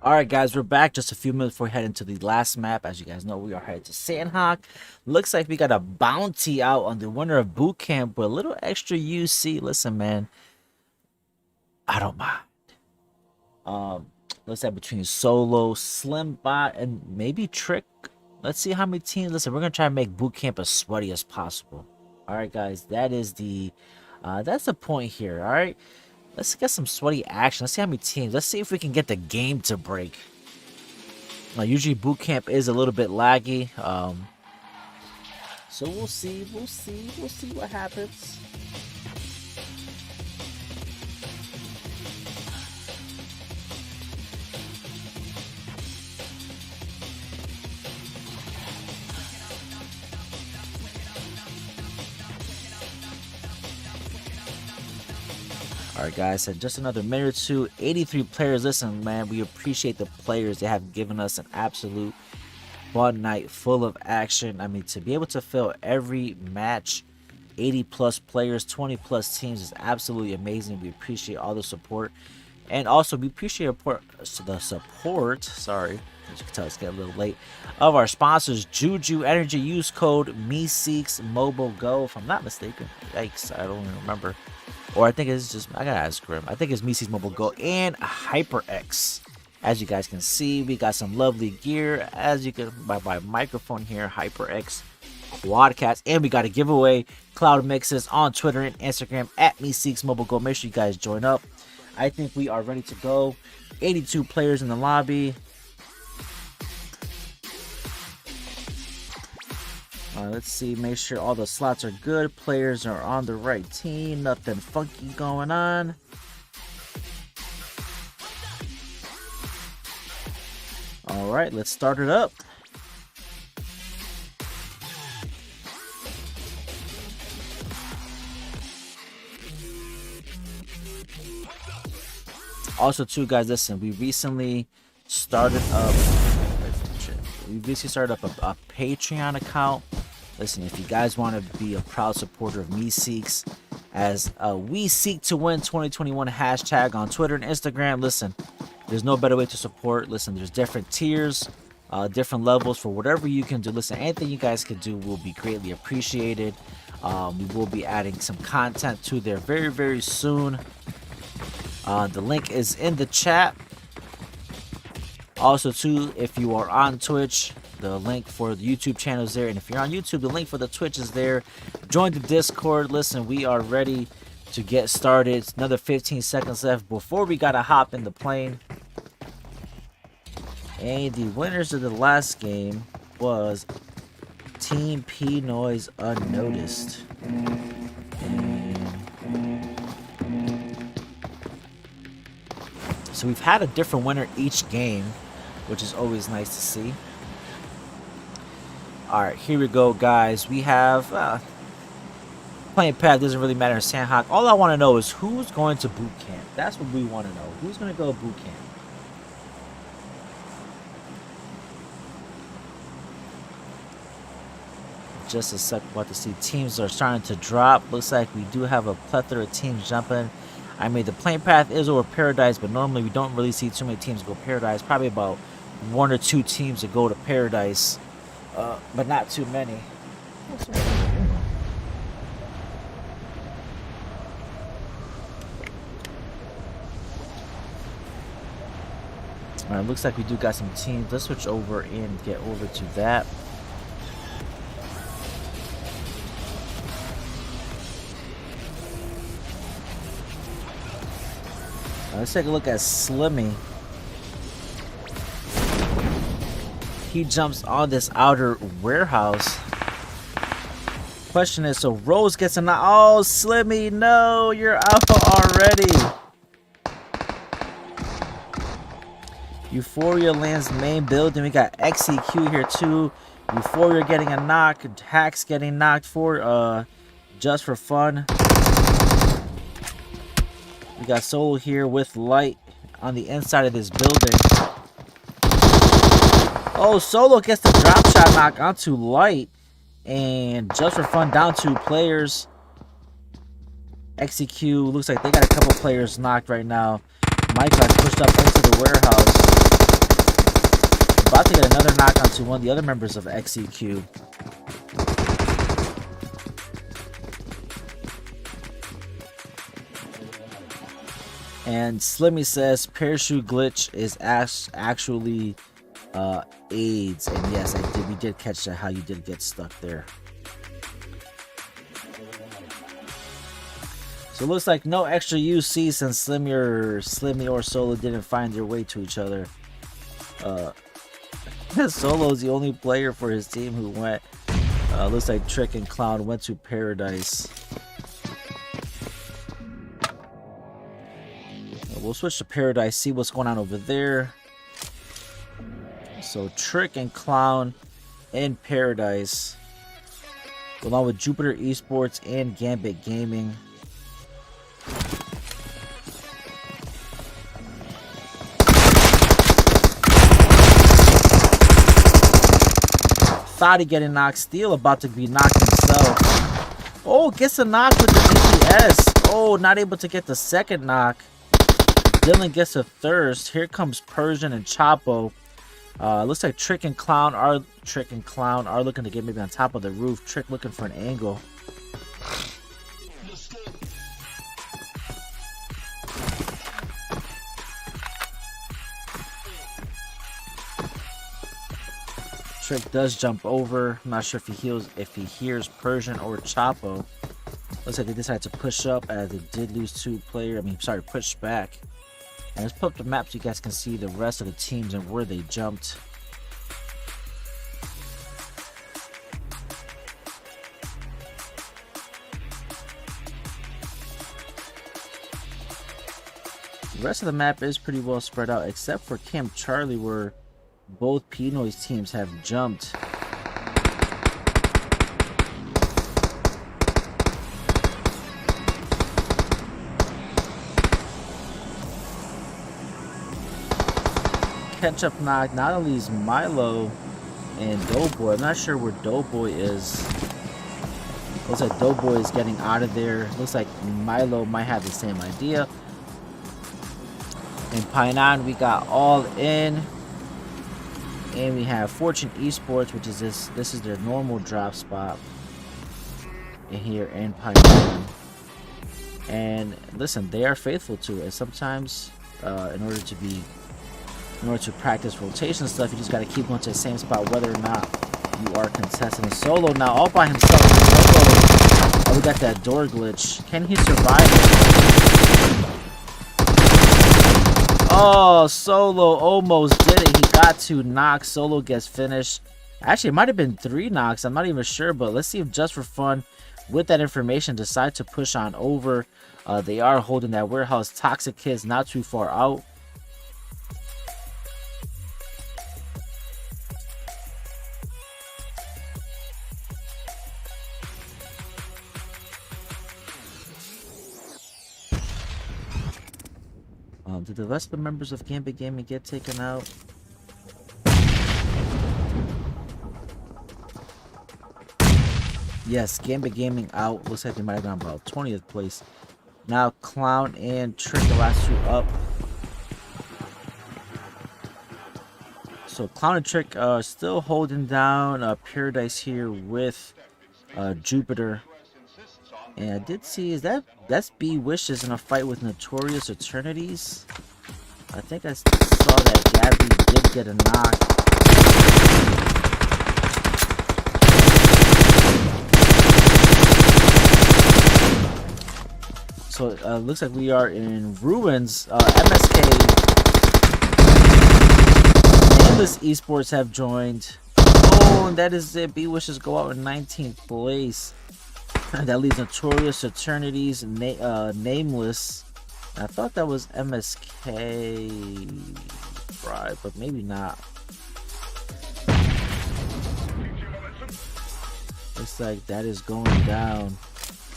Alright guys, we're back just a few minutes before we head into the last map. As you guys know, we are headed to Sandhawk. Looks like we got a bounty out on the winner of boot camp with a little extra UC. Listen, man, I don't mind. Let's say between Solo, Slimbot, and maybe Trick. Let's see how many teams. Listen, we're gonna try to make boot camp as sweaty as possible. Alright guys, that is the that's the point here. Alright. Let's get some sweaty action. Let's see how many teams. Let's see if we can get the game to break. Usually boot camp is a little bit laggy. So we'll see. We'll see what happens. Alright guys, so just another minute or two. 83 players. Listen, man, we appreciate the players. They have given us an absolute fun night full of action. I mean, to be able to fill every match, 80 plus players, 20 plus teams is absolutely amazing. We appreciate all the support. And also, we appreciate the support, sorry, as you can tell, it's getting a little late, of our sponsors, Juju Energy. Use code Meseeks Mobile Go, if I'm not mistaken. Yikes, I don't even remember. Or I think it's just, I gotta ask him. I think it's Meseeks Mobile Go and HyperX. As you guys can see, we got some lovely gear. As you can, by my microphone here, HyperX Quadcast. And we got a giveaway, Cloud Mixes, on Twitter and Instagram at Meseeks Mobile Go. Make sure you guys join up. I think we are ready to go. 82 players in the lobby. Let's see, make sure all the slots are good. Players are on the right team. Nothing funky going on. Alright, let's start it up. Also, too, guys, listen, we recently started up a Patreon account. Listen, if you guys want to be a proud supporter of Meseeks, as we seek to win 2021 hashtag on Twitter and Instagram, listen, there's no better way to support. Listen, there's different tiers, different levels for whatever you can do. Listen, anything you guys can do will be greatly appreciated. We will be adding some content to there very, very soon. The link is in the chat. Also, too, if you are on Twitch, the link for the YouTube channel is there. And if you're on YouTube, the link for the Twitch is there. Join the Discord. Listen, we are ready to get started. It's another 15 seconds left before we got to hop in the plane. And the winners of the last game was Team P Noise Unnoticed. So we've had a different winner each game, which is always nice to see. Alright, here we go, guys. We have playing path doesn't really matter in Sandhawk. All I want to know is who's going to boot camp. That's what we want to know. Who's going to go boot camp? Just a sec, about to see teams are starting to drop. Looks like we do have a plethora of teams jumping. I mean, the plane path is over Paradise, but normally we don't really see too many teams go Paradise. Probably about 1 or 2 teams that go to Paradise, but not too many. All right, looks like we do got some teams. Let's switch over and get over to that. Let's take a look at Slimmy. He jumps on this outer warehouse. Question is, so Rose gets a knock. Oh, Slimmy, no, you're out already. Euphoria lands main building. We got XEQ here too. Euphoria getting a knock. Hacks getting knocked for just for fun. We got Solo here with Light on the inside of this building. Oh, Solo gets the drop shot knock onto Light. And just for fun, down 2 players. XEQ looks like they got a couple players knocked right now. Mike got pushed up into the warehouse. About to get another knock onto one of the other members of XEQ. And Slimmy says parachute glitch is actually AIDS, and yes, we did catch that, how you did get stuck there. So it looks like no extra UC since Slimmy or Solo didn't find their way to each other. Solo's the only player for his team who went. Looks like Trick and Clown went to Paradise. We'll switch to Paradise, see what's going on over there. So Trick and Clown in Paradise, along with Jupiter Esports and Gambit Gaming. Thought getting knocked. Steel about to be knocked himself. Oh, gets a knock with the DPS. Oh, not able to get the second knock. Dylan gets a thirst. Here comes Persian and Chapo. Looks like Trick and Clown are looking to get maybe on top of the roof. Trick looking for an angle. Trick does jump over. I'm not sure if he hears Persian or Chapo. Looks like they decided to push up as they did lose push back. And let's put up the map so you guys can see the rest of the teams and where they jumped. The rest of the map is pretty well spread out, except for Camp Charlie, where both Pinoy's teams have jumped. Catch up knock. Not only is Milo and Doughboy, I'm not sure where Doughboy is. Looks like Doughboy is getting out of there. Looks like Milo might have the same idea. In Painan, we got All In. And we have Fortune Esports, which is this is their normal drop spot in here in Painan. And listen, they are faithful to it. Sometimes in order to practice rotation stuff, you just got to keep going to the same spot whether or not you are contesting. Solo now all by himself. Oh, we got that door glitch. Can he survive it? Oh, Solo almost did it. He got 2 knocks. Solo gets finished. Actually, it might have been 3 knocks. I'm not even sure, but let's see if just for fun, with that information, decide to push on over. They are holding that warehouse. Toxic Kids not too far out. Did the rest of the members of Gambit Gaming get taken out? Yes, Gambit Gaming out. Looks like they might have gone about 20th place. Now Clown and Trick, the last 2 up. So Clown and Trick are still holding down Paradise here with Jupiter. And I did see, that's B Wishes in a fight with Notorious Eternities. I think I saw that Gabby did get a knock. So looks like we are in Ruins. MSK Nameless Esports have joined. Oh, and that is it. B Wishes go out in 19th place. That leaves Notorious Eternities, Nameless. I thought that was MSK, right? But maybe not. Looks like that is going down.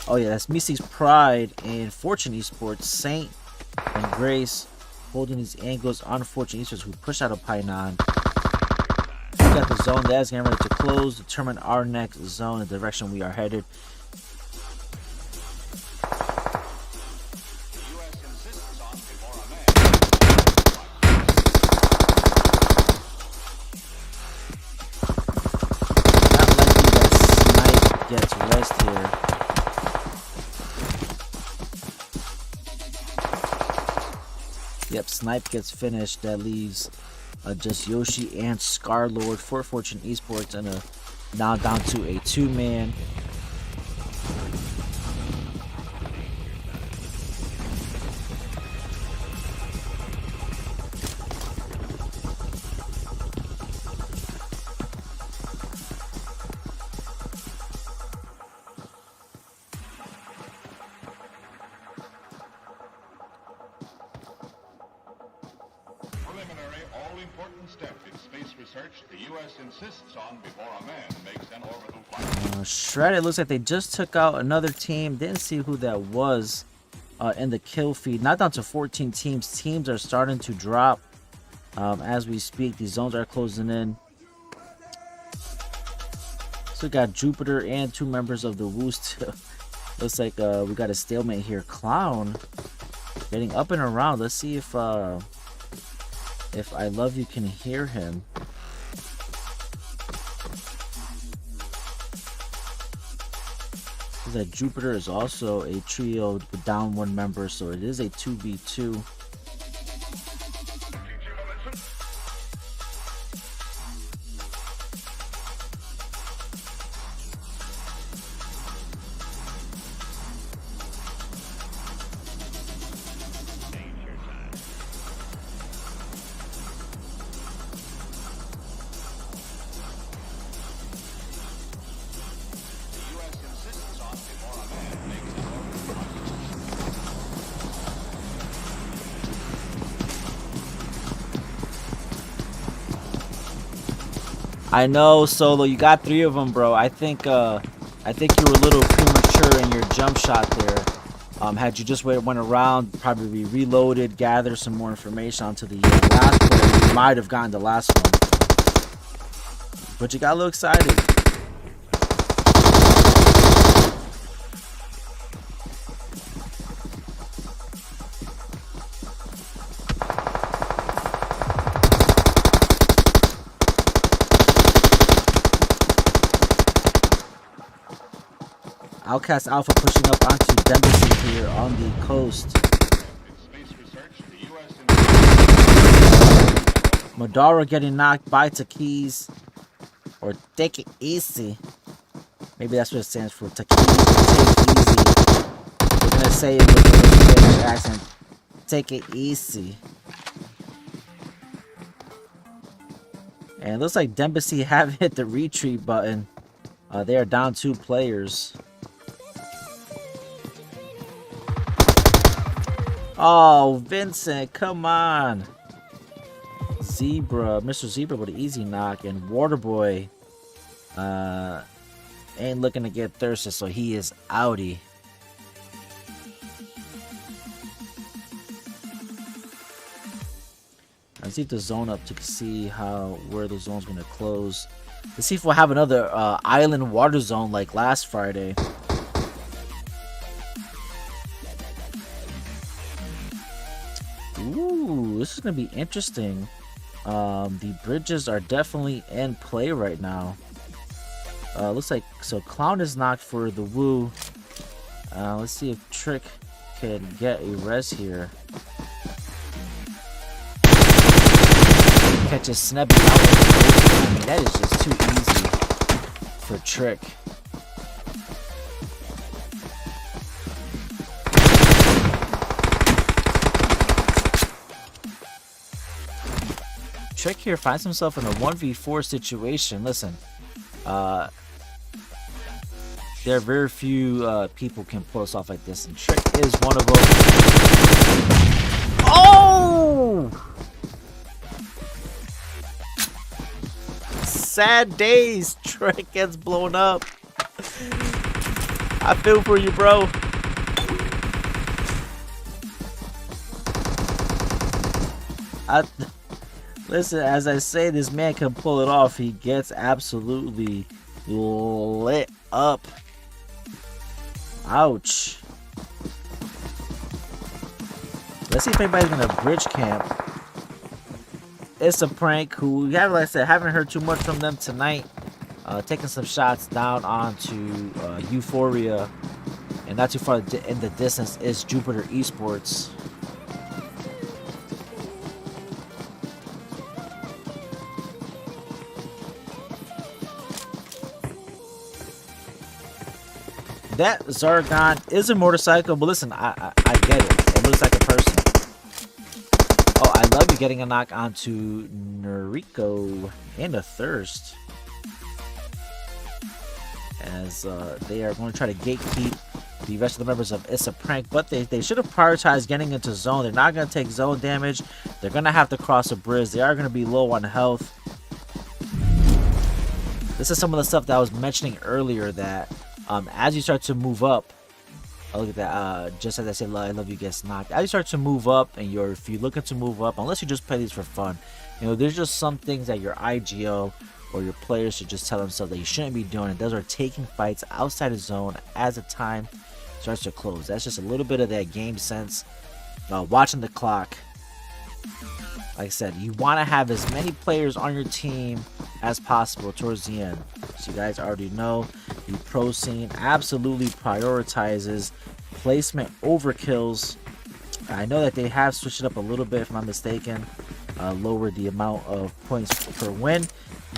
Oh yeah, that's Meseeks Pride and Fortune Esports. Saint and Grace holding these angles on Fortune Esports, who push out of Painan. We got the zone that is getting ready to close. Determine our next zone, the direction we are headed. Yep, Snipe gets finished. That leaves just Yoshi and Scarlord for Fortune Esports, and now down to a 2-man. Preliminary, all-important step in space research the U.S. insists on before a man makes an orbital flight. Shredded looks like they just took out another team. Didn't see who that was in the kill feed. Not down to 14 teams. Teams are starting to drop as we speak. These zones are closing in. So we got Jupiter and 2 members of the Woo still. Looks like we got a stalemate here. Clown getting up and around. Let's see if I Love You can hear him. That Jupiter is also a trio with down 1 member, so it is a 2v2. I know, Solo, you got 3 of them, bro. I think you were a little premature in your jump shot there. Had you just went around, probably reloaded, gathered some more information onto the last player, you might have gotten the last one. But you got a little excited. Outcast Alpha pushing up onto Dempsey here on the coast. Madara getting knocked by Takiz, or Take It Easy. Maybe that's what it stands for. Takiz, Take Easy. We're gonna say it with a Spanish accent. Take it easy. And it looks like Dempsey have hit the retreat button. They are down 2 players. Oh, Vincent, come on. Zebra, Mr. Zebra with an easy knock, and Waterboy ain't looking to get thirsty, so he is outie. Let's see if the zone up to see where the zone's gonna close. Let's see if we'll have another island water zone like last Friday. Ooh, this is gonna be interesting. The bridges are definitely in play right now. Looks like so Clown is knocked for the Woo. Let's see if Trick can get a res here. Catch a Snebby out. I mean, that is just too easy for Trick. Trick here finds himself in a 1v4 situation. Listen, there are very few people can pull us off like this, and Trick is one of them. Oh! Sad days. Trick gets blown up. I feel for you, bro. Listen, as I say, this man can pull it off. He gets absolutely lit up. Ouch. Let's see if anybody's gonna bridge camp. It's a prank. Who, like I said, haven't heard too much from them tonight. Taking some shots down onto Euphoria, and not too far in the distance is Jupiter Esports. that Zargon is a motorcycle, but listen, I get it. It looks like a person. Oh, I love you getting a knock onto Noriko and a Thirst. As they are going to try to gatekeep the rest of the members of Issa Prank, but they should have prioritized getting into zone. They're not going to take zone damage. They're going to have to cross a bridge. They are going to be low on health. This is some of the stuff that I was mentioning earlier, that as you start to move up, oh, look at that, just as I said, I love you gets knocked. As you start to move up, and if you're looking to move up, unless you just play these for fun, you know, there's just some things that your IGO or your players should just tell themselves that you shouldn't be doing, and those are taking fights outside of zone as the time starts to close. That's just a little bit of that game sense. Watching the clock. Like I said, you want to have as many players on your team as possible towards the end. So you guys already know the pro scene absolutely prioritizes placement over kills. I know that they have switched it up a little bit, if I'm not mistaken, lowered the amount of points per win,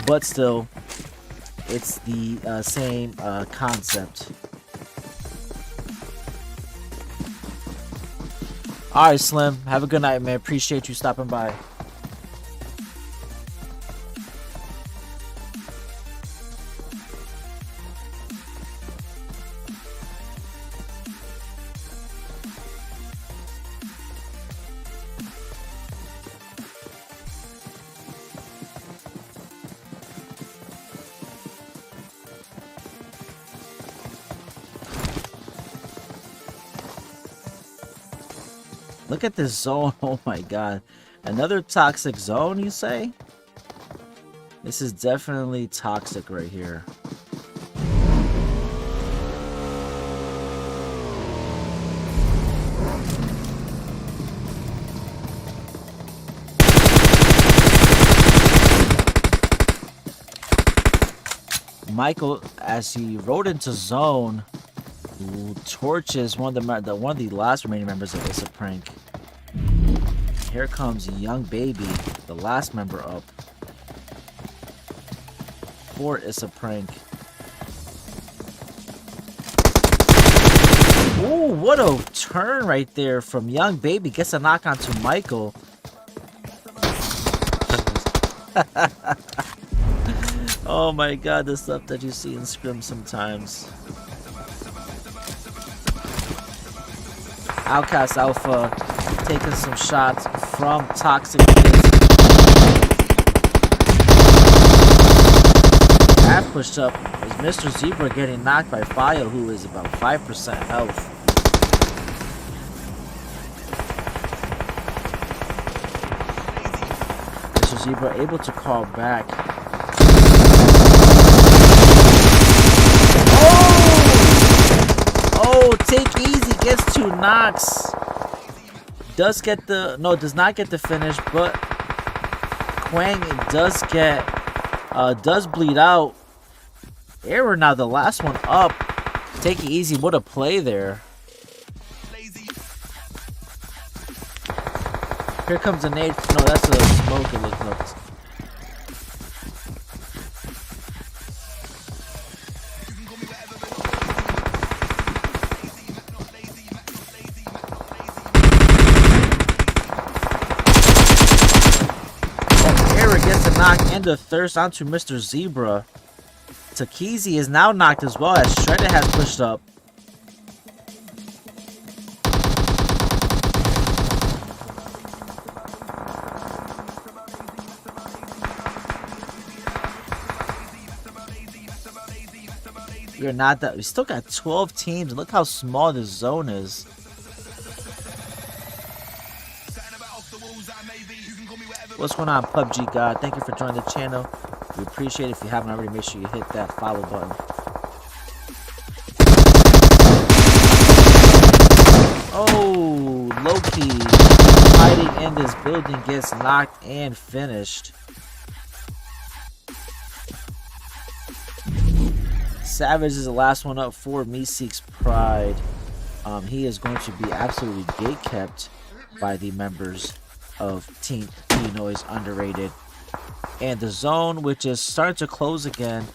but still, it's the same concept. Alright, Slim. Have a good night, man. Appreciate you stopping by. Look at this zone. Oh my god. Another toxic zone, you say? This is definitely toxic right here. Michael, as he rode into zone, torches one of the last remaining members of Issa Prank. Here comes Young Baby, the last member up for Issa Prank. Ooh, what a turn right there from Young Baby. Gets a knock onto Michael. Oh my god, the stuff that you see in Scrim sometimes. Outcast Alpha taking some shots from Toxic Kids. Half pushed up is Mr. Zebra getting knocked by Fio, who is about 5% health. Mr. Zebra able to call back. Oh, Take Easy gets 2 knocks. Does not get the finish, but Quang does bleed out. Error now, the last one up. Take it easy. What a play there. Here comes a nade. No, that's a smoke. It looks like. Knock and the Thirst onto Mr. Zebra. Takizi is now knocked as well, as Shredder has pushed up. We're not that. We still got 12 teams. Look how small this zone is. What's going on, PUBG God? Thank you for joining the channel. We appreciate it. If you haven't already, make sure you hit that follow button. Oh, Loki hiding in this building gets knocked and finished. Savage is the last one up for Meseeks Pride. He is going to be absolutely gatekept by the members of Team Noise Underrated. And the zone, which is starting to close again,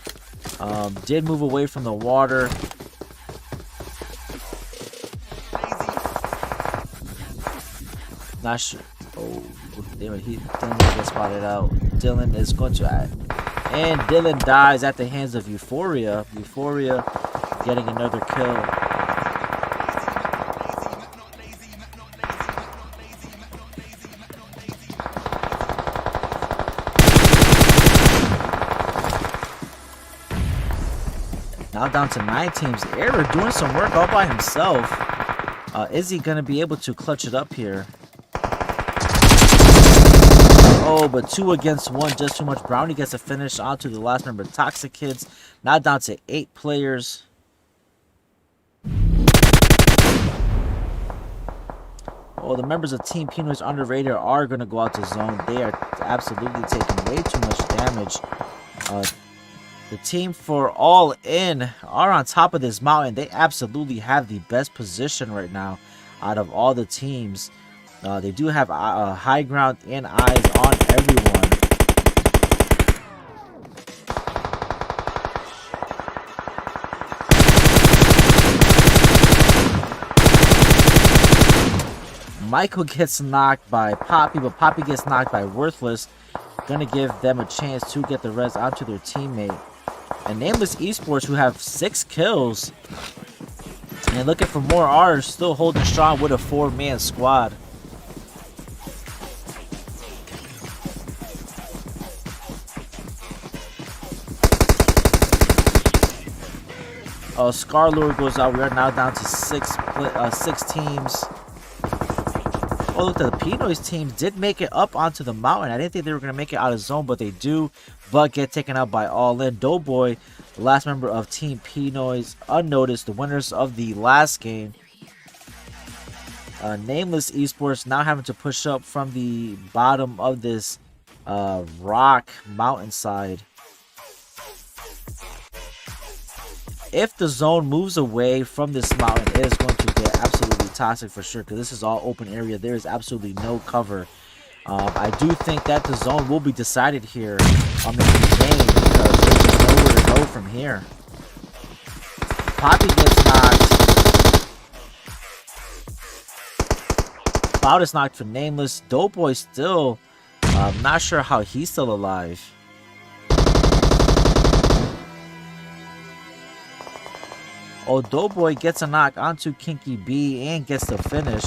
did move away from the water. Not sure. Oh, damn it. Dylan gets spotted out. Dylan is going to and Dylan dies at the hands of Euphoria. Euphoria getting another kill. Now down to 9 teams. Error doing some work all by himself. Is he going to be able to clutch it up here? Oh, but 2 against 1, just too much. Brownie gets a finish onto the last member, Toxic Kids. Now down to 8 players. Oh, the members of Team Pinoy's Underrated are going to go out to zone. They are absolutely taking way too much damage. The team for All In are on top of this mountain. They absolutely have the best position right now out of all the teams. They do have high ground and eyes on everyone. Michael gets knocked by Poppy, but Poppy gets knocked by Worthless. Gonna give them a chance to get the res onto their teammate. And Nameless Esports, who have 6 kills and looking for more, are still holding strong with a 4-man squad. Scarlord goes out. We are now down to 6 teams. Oh, look, the Pinoy's teams did make it up onto the mountain. I didn't think they were going to make it out of zone, but they do. But get taken out by All In. Doughboy, the last member of Team Pinoy's, unnoticed, the winners of the last game. Nameless Esports now having to push up from the bottom of this rock mountainside. If the zone moves away from this mountain, it is going to get absolutely toxic for sure, because this is all open area. There is absolutely no cover. I do think that the zone will be decided here on the game, because there's nowhere to go from here. Poppy gets knocked. Cloud is knocked for Nameless. Doughboy still, not sure how he's still alive. Oh, Doughboy gets a knock onto Kinky B and gets the finish.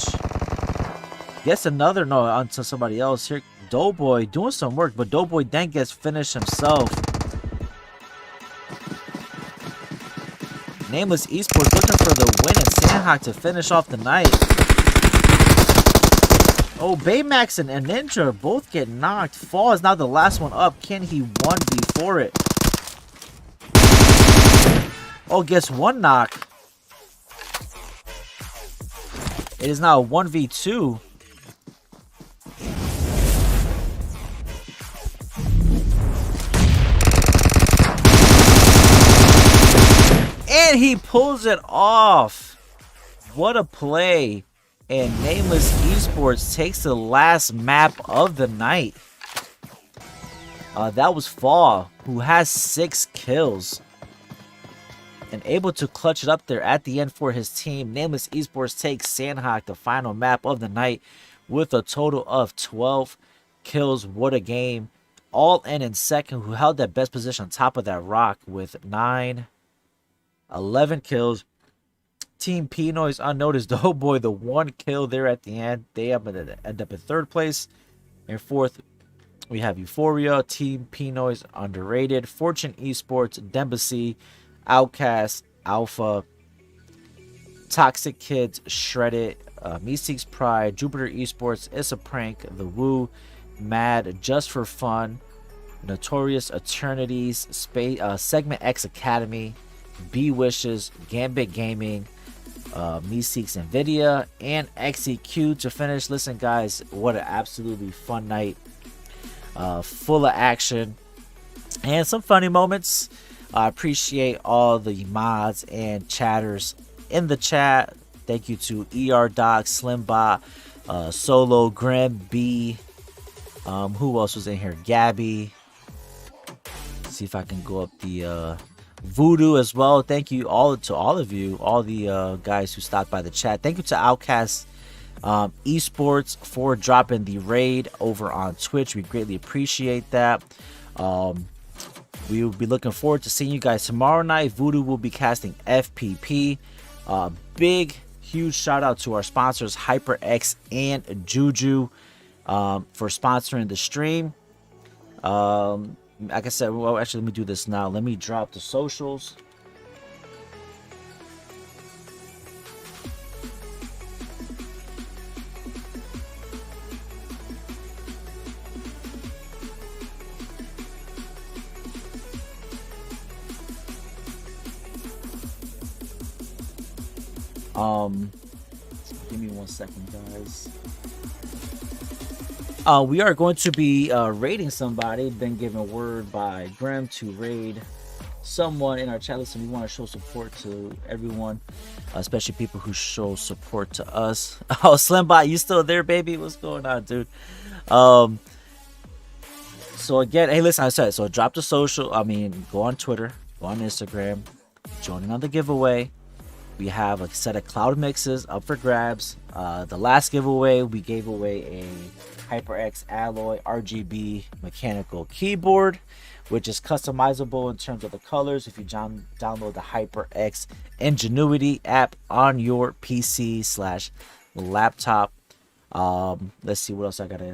Gets another no onto somebody else here. Doughboy doing some work, but Doughboy then gets finished himself. Nameless Esports looking for the win, and Sandhawk to finish off the night. Oh, Baymax and Ninja both get knocked. Fall is now the last one up. Can he 1v4 it? Oh, gets 1 knock. It is now a 1v2. And he pulls it off. What a play. And Nameless Esports takes the last map of the night. That was Fall, who has 6 kills. And able to clutch it up there at the end for his team. Nameless Esports takes Sandhawk, the final map of the night, with a total of 12 kills. What a game. All in second, who held that best position on top of that rock with 11 kills. Team Pinoy's unnoticed. Doughboy, the 1 kill there at the end. They end up in 3rd place. In 4th, we have Euphoria. Team Pinoy's Underrated. Fortune Esports, Dembacy, Outcast, Alpha, Toxic Kids, Shredded, Meseeks Pride, Jupiter Esports, It's a Prank, The Woo, Mad, Just for Fun, Notorious Eternities, Segment X Academy, B Wishes, Gambit Gaming, Meseeks Nvidia, and XEQ to finish. Listen, guys, what an absolutely fun night, full of action and some funny moments. I appreciate all the mods and chatters in the chat. Thank you to ER Doc, Slimbot, Solo, Grim, B. Who else was in here? Gabby. Let's see if I can go up the Voodoo as well. Thank you to all of you, all the guys who stopped by the chat. Thank you to Outcast Esports for dropping the raid over on Twitch. We greatly appreciate that. We will be looking forward to seeing you guys tomorrow night. Voodoo will be casting FPP. Big, huge shout out to our sponsors, HyperX and Juju, for sponsoring the stream. Like I said, well, actually, let me do this now. Let me drop the socials. Give me 1 second, guys. We are going to be raiding somebody. Been given word by Graham to raid someone in our chat list, and we want to show support to everyone, especially people who show support to us. Oh, Slimbot, you still there, baby? What's going on, dude? So again, hey, listen, I said, so drop the social. I mean, go on Twitter, go on Instagram, joining on the giveaway. We have a set of cloud mixes up for grabs. The last giveaway, we gave away a HyperX Alloy RGB mechanical keyboard, which is customizable in terms of the colors if you download the HyperX Ingenuity app on your PC/laptop. Let's see what else I gotta